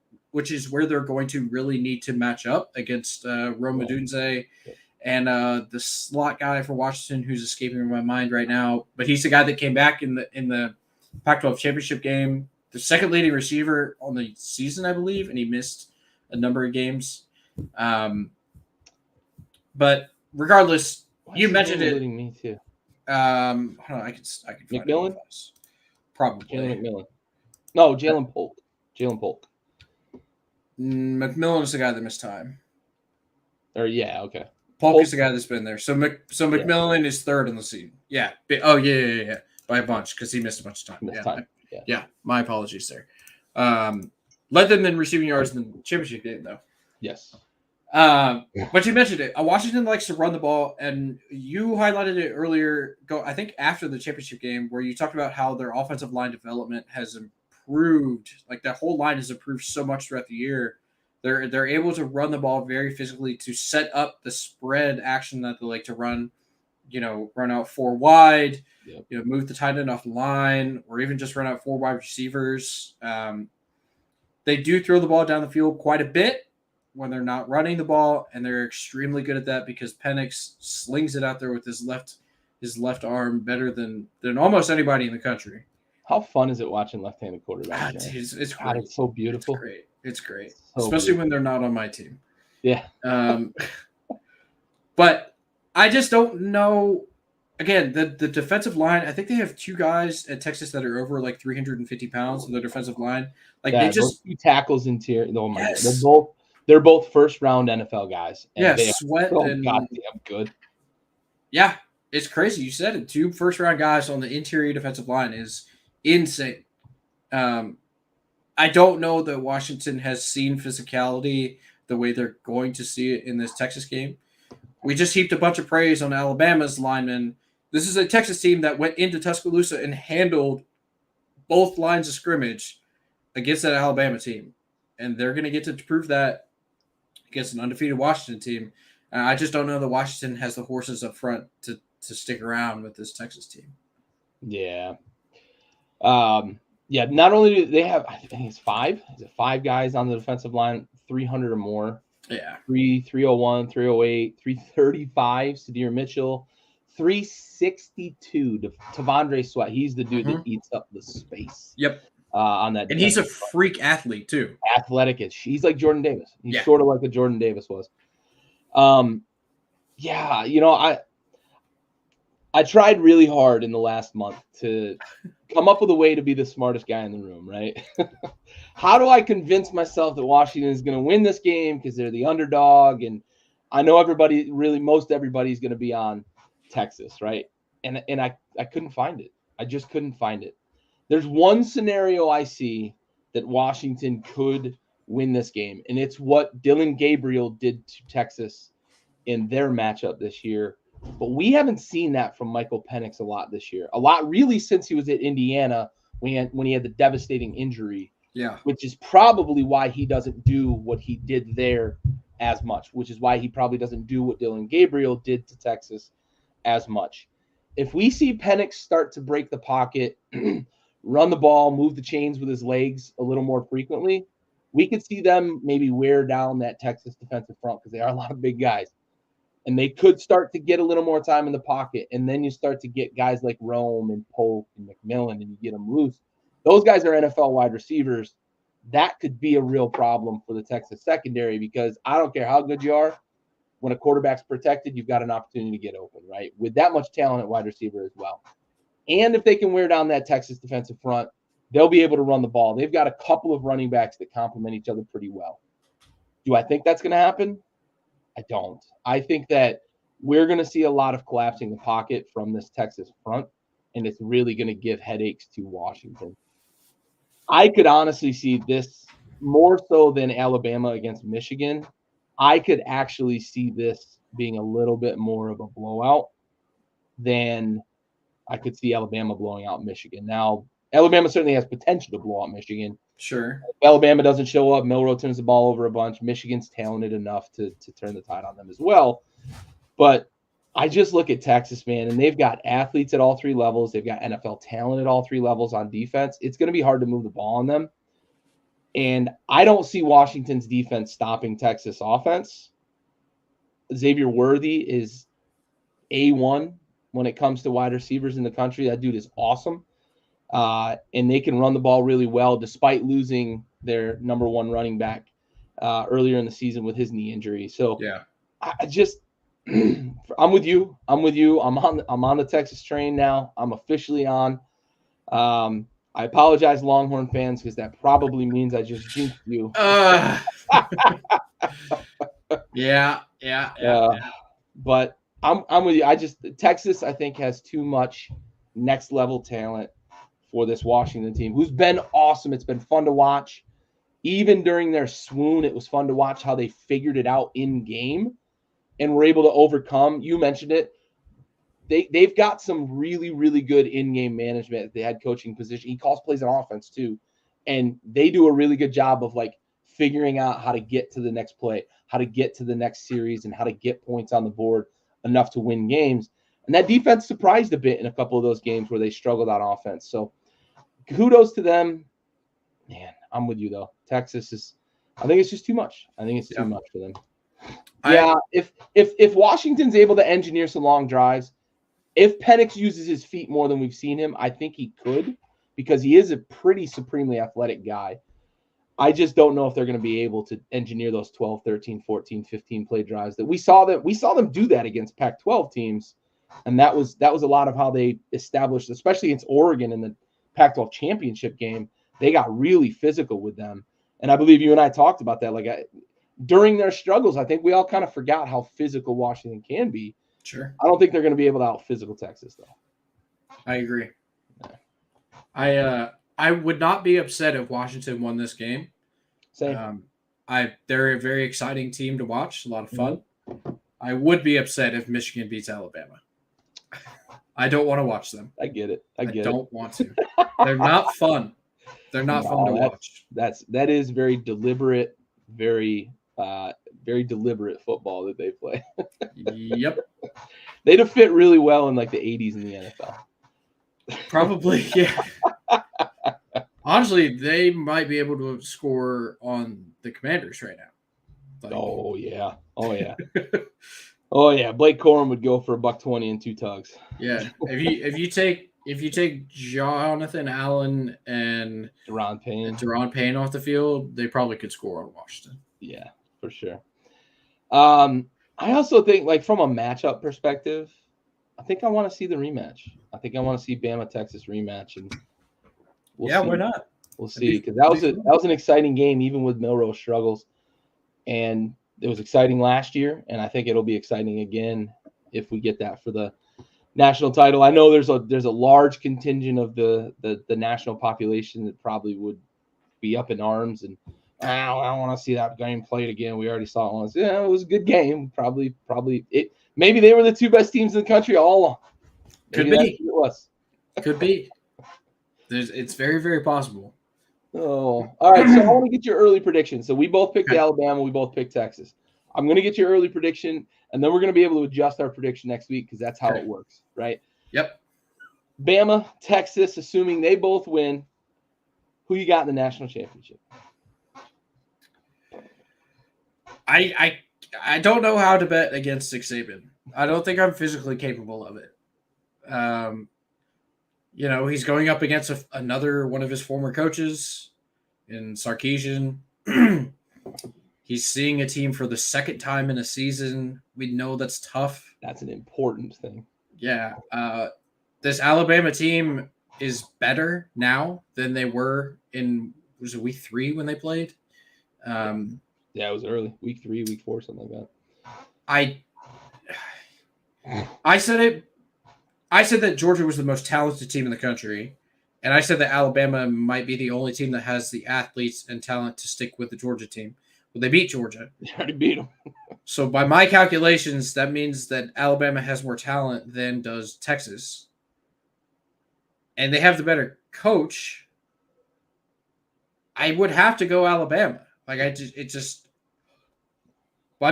Speaker 2: they're going to really need to match up against Rome Odunze and the slot guy for Washington, who's escaping my mind right now. But he's the guy that came back in the Pac-12 championship game, the second leading receiver on the season, I believe, and he missed a number of games. But regardless, you mentioned it.
Speaker 1: Me too.
Speaker 2: Hold on, I can find
Speaker 1: McMillan?
Speaker 2: it. Probably
Speaker 1: Jalen McMillan. No, Jalen Polk.
Speaker 2: McMillan is the guy that missed time.
Speaker 1: Okay.
Speaker 2: Polk is the guy that's been there. So McMillan is third on the season. Yeah. Oh, yeah. by a bunch because he missed a bunch of time.
Speaker 1: Yeah.
Speaker 2: My apologies there. Led them in receiving yards in the championship game, though.
Speaker 1: Yes.
Speaker 2: But you mentioned it. Washington likes to run the ball, and you highlighted it earlier. I think after the championship game, where you talked about how their offensive line development has improved. Like that whole line has improved so much throughout the year. They're able to run the ball very physically to set up the spread action that they like to run. Run out 4 wide.
Speaker 1: Yep.
Speaker 2: Move the tight end off the line, or even just run out 4 wide receivers. They do throw the ball down the field quite a bit when they're not running the ball, and they're extremely good at that because Penix slings it out there with his left arm better than almost anybody in the country.
Speaker 1: How fun is it watching left-handed quarterbacks?
Speaker 2: It's
Speaker 1: God,
Speaker 2: great.
Speaker 1: it's so beautiful.
Speaker 2: It's great.
Speaker 1: So
Speaker 2: Especially when they're not on my team.
Speaker 1: Yeah.
Speaker 2: But I just don't know. Again, the defensive line, I think they have 2 guys at Texas that are over like 350 pounds on the defensive line. Like they just
Speaker 1: 2 tackles interior. Oh my God. They're both first-round NFL guys.
Speaker 2: And they Sweat
Speaker 1: so
Speaker 2: and
Speaker 1: goddamn good.
Speaker 2: Yeah, it's crazy. You said it. 2 first-round guys on the interior defensive line is insane. I don't know that Washington has seen physicality the way they're going to see it in this Texas game. We just heaped a bunch of praise on Alabama's linemen. This is a Texas team that went into Tuscaloosa and handled both lines of scrimmage against that Alabama team. And they're going to get to prove that against an undefeated Washington team. I just don't know that Washington has the horses up front to stick around with this Texas team.
Speaker 1: Yeah. Not only do they have, I think it's 5. Is it 5 guys on the defensive line, 300 or more?
Speaker 2: Yeah.
Speaker 1: 301, 308, 335, Sadir Mitchell, 362 to Tavondre Sweat. He's the dude that eats up the space.
Speaker 2: Yep.
Speaker 1: On that.
Speaker 2: And he's a freak athlete too.
Speaker 1: Athletic. He's like Jordan Davis. He's sort of like what Jordan Davis was. I tried really hard in the last month to come up with a way to be the smartest guy in the room, right? How do I convince myself that Washington is going to win this game because they're the underdog? And I know most everybody's going to be on Texas, right? And I couldn't find it. I just couldn't find it. There's one scenario I see that Washington could win this game, and it's what Dylan Gabriel did to Texas in their matchup this year. But we haven't seen that from Michael Penix a lot this year. A lot really since he was at Indiana when he had the devastating injury.
Speaker 2: Yeah.
Speaker 1: Which is probably why he doesn't do what he did there as much, which is why he probably doesn't do what Dylan Gabriel did to Texas as much. If we see Penix start to break the pocket, run the ball, move the chains with his legs a little more frequently, we could see them maybe wear down that Texas defensive front because they are a lot of big guys. And they could start to get a little more time in the pocket. And then you start to get guys like Rome and Polk and McMillan, and you get them loose. Those guys are NFL wide receivers. That could be a real problem for the Texas secondary because I don't care how good you are. When a quarterback's protected, you've got an opportunity to get open, right? With that much talent at wide receiver as well. And if they can wear down that Texas defensive front, they'll be able to run the ball. They've got a couple of running backs that complement each other pretty well. Do I think that's going to happen? I don't. I think that we're going to see a lot of collapsing the pocket from this Texas front, and it's really going to give headaches to Washington. I could honestly see this more so than Alabama against Michigan. I could actually see this being a little bit more of a blowout than I could see Alabama blowing out Michigan. Now, Alabama certainly has potential to blow out Michigan.
Speaker 2: Sure.
Speaker 1: If Alabama doesn't show up, Milroe turns the ball over a bunch. Michigan's talented enough to turn the tide on them as well. But I just look at Texas, man, and they've got athletes at all 3 levels. They've got NFL talent at all 3 levels on defense. It's going to be hard to move the ball on them. And I don't see Washington's defense stopping Texas offense. Xavier Worthy is A1 when it comes to wide receivers in the country. That dude is awesome. And they can run the ball really well despite losing their number 1 running back earlier in the season with his knee injury. So
Speaker 2: yeah,
Speaker 1: I'm with you. I'm on the Texas train now. I'm officially on. I apologize, Longhorn fans, because that probably means I just jinxed you.
Speaker 2: Yeah.
Speaker 1: But I'm with you. Texas, I think, has too much next level talent for this Washington team, who's been awesome. It's been fun to watch. Even during their swoon, it was fun to watch how they figured it out in game and were able to overcome. You mentioned it. They've got some really, really good in-game management at the head coaching position. He calls plays on offense too. And they do a really good job of like figuring out how to get to the next play, how to get to the next series, and how to get points on the board enough to win games. And that defense surprised a bit in a couple of those games where they struggled on offense. So kudos to them. Man, I'm with you though. Texas is, I think it's just too much. I think it's too much for them. If Washington's able to engineer some long drives, if Penix uses his feet more than we've seen him, I think he could, because he is a pretty supremely athletic guy. I just don't know if they're going to be able to engineer those 12, 13, 14, 15 play drives that we saw them do that against Pac-12 teams. And that was a lot of how they established, especially against Oregon in the Pac-12 championship game. They got really physical with them. And I believe you and I talked about that. During their struggles, I think we all kind of forgot how physical Washington can be.
Speaker 2: Sure.
Speaker 1: I don't think they're going to be able to out physical Texas, though.
Speaker 2: I agree. I would not be upset if Washington won this game.
Speaker 1: Same.
Speaker 2: They're a very exciting team to watch. A lot of fun. Mm-hmm. I would be upset if Michigan beats Alabama. I don't want to watch them.
Speaker 1: I get it. I
Speaker 2: don't want to. They're not fun. They're not fun to watch.
Speaker 1: That is very deliberate, very deliberate football that they play.
Speaker 2: Yep.
Speaker 1: They'd have fit really well in like the 80s in the NFL.
Speaker 2: Probably, yeah. Honestly, they might be able to score on the Commanders right now.
Speaker 1: Oh yeah. Oh yeah. Blake Corum would go for $120 and 2 tugs.
Speaker 2: Yeah. If you take Jonathan Allen and
Speaker 1: Deron
Speaker 2: Payne off the field, they probably could score on Washington.
Speaker 1: Yeah, for sure. I also think, like, from a matchup perspective, I think I want to see the rematch. I think I want to see Bama Texas rematch, and
Speaker 2: we'll see. Why not?
Speaker 1: We'll see, because that was an exciting game, even with Milroe struggles, and it was exciting last year, and I think it'll be exciting again if we get that for the national title. I know there's a large contingent of the national population that probably would be up in arms and I don't want to see that game played again. We already saw it once. Yeah, it was a good game. Probably it. Maybe they were the 2 best teams in the country all along.
Speaker 2: Could be. It was. Could be. It's very, very possible.
Speaker 1: Oh, all right. So I want to get your early prediction. So we both picked Alabama. We both picked Texas. I'm going to get your early prediction, and then we're going to be able to adjust our prediction next week because that's how it works, right?
Speaker 2: Yep.
Speaker 1: Bama, Texas, assuming they both win. Who you got in the national championship?
Speaker 2: I don't know how to bet against Nick Saban. I don't think I'm physically capable of it. He's going up against another one of his former coaches in Sarkisian. He's seeing a team for the second time in a season. We know that's tough.
Speaker 1: That's an important thing.
Speaker 2: Yeah. This Alabama team is better now than they were was it week 3 when they played?
Speaker 1: Yeah, it was early. Week 3, week 4, something like
Speaker 2: that. I said that Georgia was the most talented team in the country, and I said that Alabama might be the only team that has the athletes and talent to stick with the Georgia team. Well, they beat Georgia.
Speaker 1: They already beat them.
Speaker 2: So by my calculations, that means that Alabama has more talent than does Texas. And they have the better coach. I would have to go Alabama. By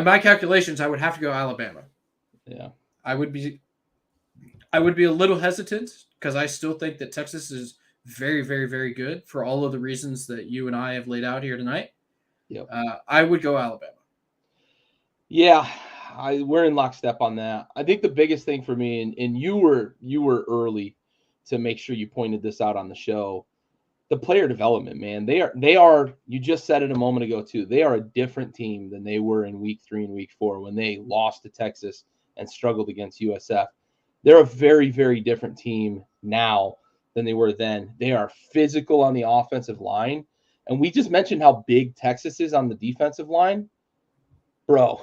Speaker 2: my calculations, I would have to go Alabama.
Speaker 1: Yeah.
Speaker 2: I would be a little hesitant because I still think that Texas is very, very, very good for all of the reasons that you and I have laid out here tonight.
Speaker 1: Yep.
Speaker 2: I would go Alabama.
Speaker 1: Yeah, we're in lockstep on that. I think the biggest thing for me, and you were early to make sure you pointed this out on the show, the player development, man. They are. You just said it a moment ago too. They are a different team than they were in week 3 and week 4 when they lost to Texas and struggled against USF. They're a very, very different team now than they were then. They are physical on the offensive line. And we just mentioned how big Texas is on the defensive line. Bro,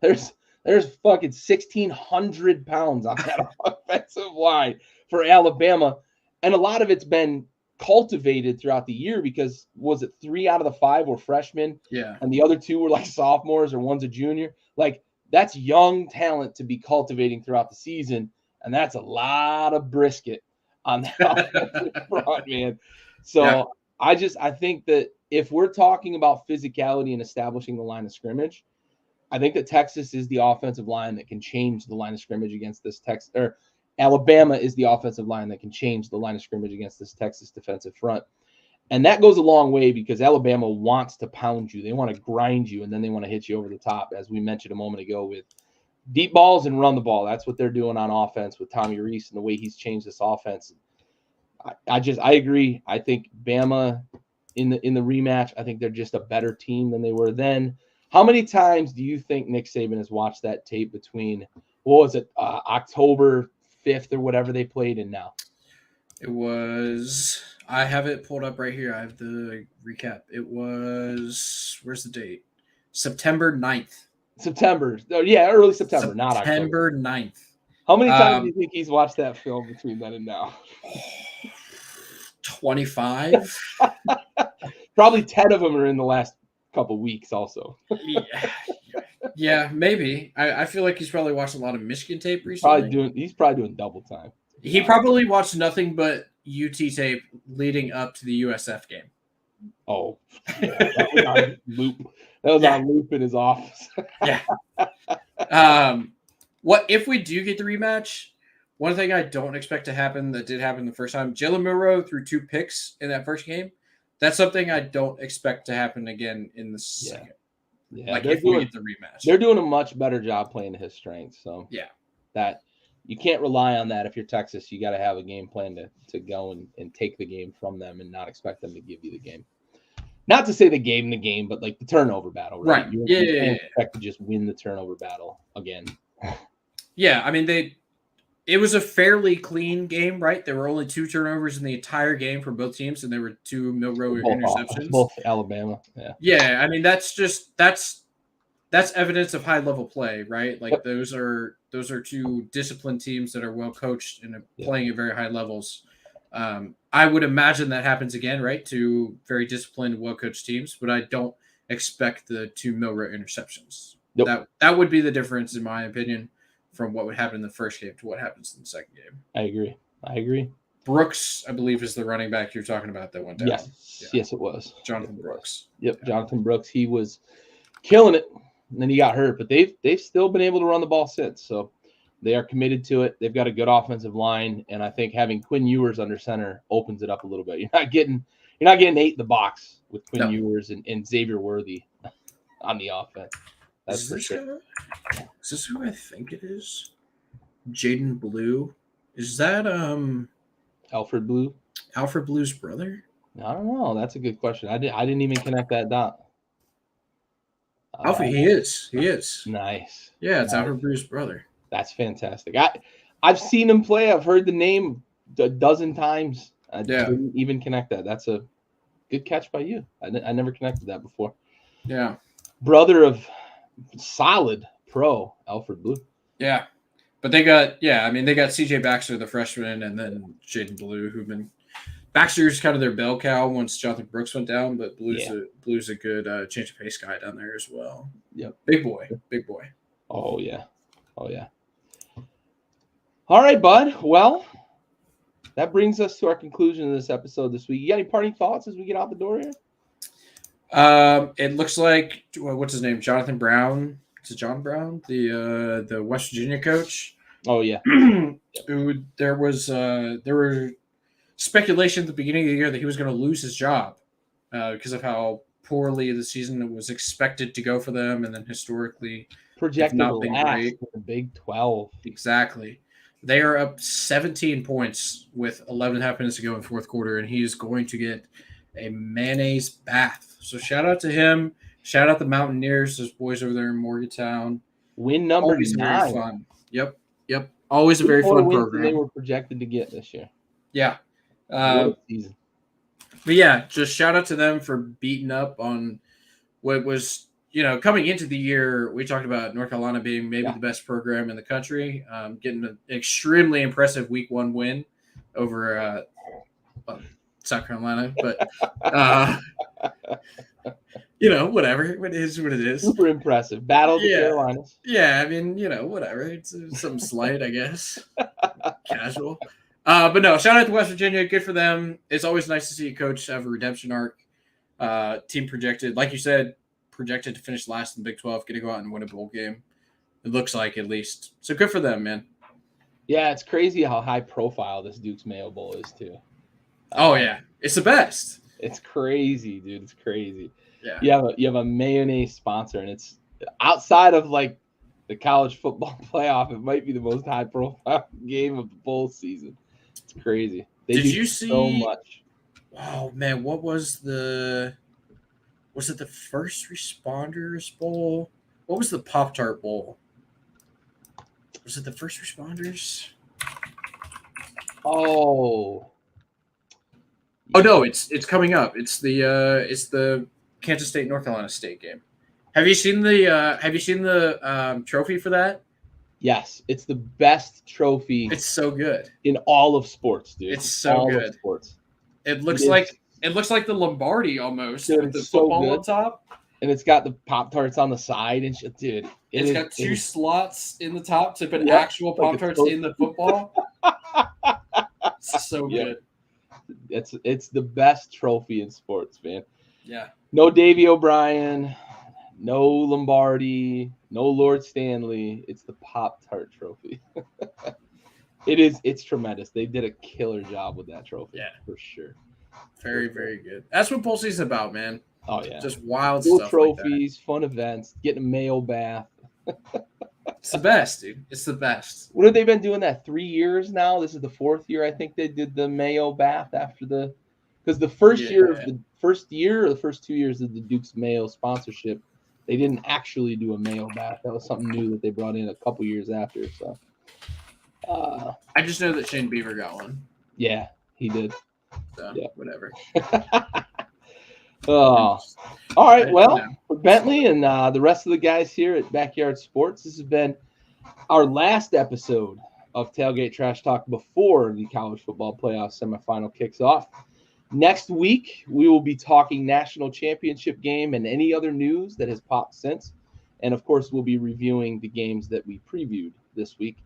Speaker 1: there's fucking 1,600 pounds on that offensive line. for Alabama. And a lot of it's been cultivated throughout the year because was it 3 out of the 5 were freshmen?
Speaker 2: Yeah.
Speaker 1: And the other 2 were like sophomores or one's a junior. Like that's young talent to be cultivating throughout the season. And that's a lot of brisket on that front, man. So
Speaker 2: Yeah.
Speaker 1: I think that if we're talking about physicality and establishing the line of scrimmage, I think that Texas is the offensive line that can change the line of scrimmage against this Texas, or Alabama is the offensive line that can change the line of scrimmage against this Texas defensive front. And that goes a long way because Alabama wants to pound you. They want to grind you, and then they want to hit you over the top, as we mentioned a moment ago, with deep balls and run the ball. That's what they're doing on offense with Tommy Rees and the way he's changed this offense. I agree. I think Bama in the rematch, I think they're just a better team than they were then. How many times do you think Nick Saban has watched that tape between, what was it, October 5th or whatever they played and now?
Speaker 2: It was, I have it pulled up right here. I have the recap. It was, where's the date? September 9th.
Speaker 1: September. Oh, yeah, early September, not October.
Speaker 2: September 9th.
Speaker 1: How many times do you think he's watched that film between then and now?
Speaker 2: 25.
Speaker 1: Probably 10 of them are in the last couple weeks also.
Speaker 2: Yeah, maybe. I feel like he's probably watched a lot of Michigan tape recently.
Speaker 1: He's probably doing double time.
Speaker 2: He probably watched nothing but UT tape leading up to the USF game.
Speaker 1: Oh, yeah, that was on loop. That was on loop in his office.
Speaker 2: Yeah. What if we do get the rematch? One thing I don't expect to happen that did happen the first time, Jalen Milroe threw 2 picks in that first game. That's something I don't expect to happen again in the second.
Speaker 1: Yeah,
Speaker 2: like if we get the rematch.
Speaker 1: They're doing a much better job playing to his strengths. So
Speaker 2: yeah,
Speaker 1: that you can't rely on that. If you're Texas, you got to have a game plan to go and take the game from them and not expect them to give you the game. Not to say they gave them the game, but like the turnover battle, right?
Speaker 2: Right.
Speaker 1: You can't expect to just win the turnover battle again.
Speaker 2: Yeah, I mean it was a fairly clean game, right? There were only 2 turnovers in the entire game for both teams, and there were 2 Milroe interceptions.
Speaker 1: Both Alabama. Yeah.
Speaker 2: Yeah, I mean that's evidence of high level play, right? Like those are 2 disciplined teams that are well coached and playing at very high levels. I would imagine that happens again, right? 2 very disciplined, well coached teams, but I don't expect the 2 Milroe interceptions.
Speaker 1: Nope.
Speaker 2: That would be the difference, in my opinion, from what would happen in the first game to what happens in the second game.
Speaker 1: I agree.
Speaker 2: Brooks, I believe, is the running back you're talking about that went down.
Speaker 1: Yes, it was.
Speaker 2: Jonathan Brooks.
Speaker 1: Yep, Jonathan Brooks. He was killing it, and then he got hurt. But they've still been able to run the ball since. So they are committed to it. They've got a good offensive line, and I think having Quinn Ewers under center opens it up a little bit. You're not getting 8 in the box with Quinn Ewers and Xavier Worthy on the offense.
Speaker 2: Is this who I think it is? Jaden Blue. Is that
Speaker 1: Alfred Blue?
Speaker 2: Alfred Blue's brother?
Speaker 1: I don't know. That's a good question. I didn't even connect that dot.
Speaker 2: Alfred, he is.
Speaker 1: Nice.
Speaker 2: Yeah, it's Alfred Blue's brother.
Speaker 1: That's fantastic. I've seen him play. I've heard the name a dozen times. I didn't even connect that. That's a good catch by you. I never connected that before.
Speaker 2: Yeah.
Speaker 1: Brother of solid pro Alfred Blue.
Speaker 2: Yeah. But they got CJ Baxter, the freshman, and then Jaden Blue, Baxter's kind of their bell cow once Jonathan Brooks went down, but Blue's a good change of pace guy down there as well.
Speaker 1: Yep.
Speaker 2: Big boy.
Speaker 1: Oh yeah. All right, bud. Well, that brings us to our conclusion of this episode this week. You got any parting thoughts as we get out the door here?
Speaker 2: It looks like what's his name? Jonathan Brown. Is it John Brown, the West Virginia coach?
Speaker 1: Oh yeah.
Speaker 2: There were speculation at the beginning of the year that he was going to lose his job because of how poorly the season was expected to go for them, and then historically
Speaker 1: projected not been great in the Big 12.
Speaker 2: Exactly. They are up 17 points with 11.5 minutes to go in fourth quarter, and he is going to get a mayonnaise bath. So shout out to him. Shout out the Mountaineers, those boys over there in Morgantown.
Speaker 1: Win number
Speaker 2: Always
Speaker 1: 9.
Speaker 2: Very fun. Yep. Always a very fun program.
Speaker 1: They were projected to get this year.
Speaker 2: Yeah.
Speaker 1: Season.
Speaker 2: But yeah, just shout out to them for beating up on what was, coming into the year, we talked about North Carolina being maybe the best program in the country, getting an extremely impressive week 1 win over South Carolina, but whatever. It is what it is.
Speaker 1: Super impressive. Battle of the
Speaker 2: Yeah.
Speaker 1: Carolinas.
Speaker 2: Yeah, I mean, whatever. It's some slight, I guess. Casual. But no, shout out to West Virginia. Good for them. It's always nice to see a coach have a redemption arc. Team projected, like you said, projected to finish last in the Big 12, get to go out and win a bowl game. It looks like, at least. So good for them, man.
Speaker 1: Yeah, it's crazy how high profile this Duke's Mayo Bowl is, too.
Speaker 2: Oh, yeah. It's the best.
Speaker 1: It's crazy, dude. It's crazy.
Speaker 2: Yeah.
Speaker 1: You have a mayonnaise sponsor, and it's outside of like the college football playoff. It might be the most high profile game of the bowl season. It's crazy.
Speaker 2: Did you see
Speaker 1: so much?
Speaker 2: Oh man, what was it the First Responders Bowl? What was the Pop-Tart Bowl? Was it the First Responders?
Speaker 1: Oh
Speaker 2: no, it's coming up. It's the Kansas State North Carolina State game. Have you seen the trophy for that?
Speaker 1: Yes, it's the best trophy.
Speaker 2: It's so good
Speaker 1: in all of sports, dude.
Speaker 2: It's so
Speaker 1: all
Speaker 2: good.
Speaker 1: Of sports.
Speaker 2: It looks like the Lombardi almost,
Speaker 1: dude,
Speaker 2: with the football on top.
Speaker 1: And it's got the Pop-Tarts on the side and shit, dude.
Speaker 2: It's got two slots in the top to put actual Pop-Tarts in the football. It's so good.
Speaker 1: It's the best trophy in sports, man.
Speaker 2: Yeah.
Speaker 1: No Davey O'Brien, no Lombardi, no Lord Stanley. It's the Pop-Tart trophy. It's tremendous. They did a killer job with that trophy.
Speaker 2: Yeah,
Speaker 1: for sure.
Speaker 2: Very, very good. That's what bowl season's about, man.
Speaker 1: Oh yeah,
Speaker 2: just wild
Speaker 1: cool
Speaker 2: stuff.
Speaker 1: Trophies, like fun events, getting a Mayo bath.
Speaker 2: It's the best, dude. It's the best.
Speaker 1: What have they been doing that 3 years now? This is the 4th year. I think they did the Mayo bath because the first year or the first 2 years of the Duke's Mayo sponsorship, they didn't actually do a Mayo bath. That was something new that they brought in a couple years after. So,
Speaker 2: I just know that Shane Beaver got one.
Speaker 1: Yeah, he did.
Speaker 2: So,
Speaker 1: yeah,
Speaker 2: whatever.
Speaker 1: Oh, all right. Well, for Bentley and the rest of the guys here at Backyard Sports, this has been our last episode of Tailgate Trash Talk before the college football playoff semifinal kicks off. Next week, we will be talking national championship game and any other news that has popped since. And of course, we'll be reviewing the games that we previewed this week.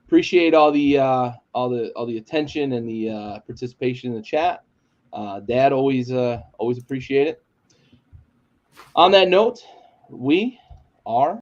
Speaker 1: Appreciate all the attention and the participation in the chat. Dad, always appreciate it. On that note, we are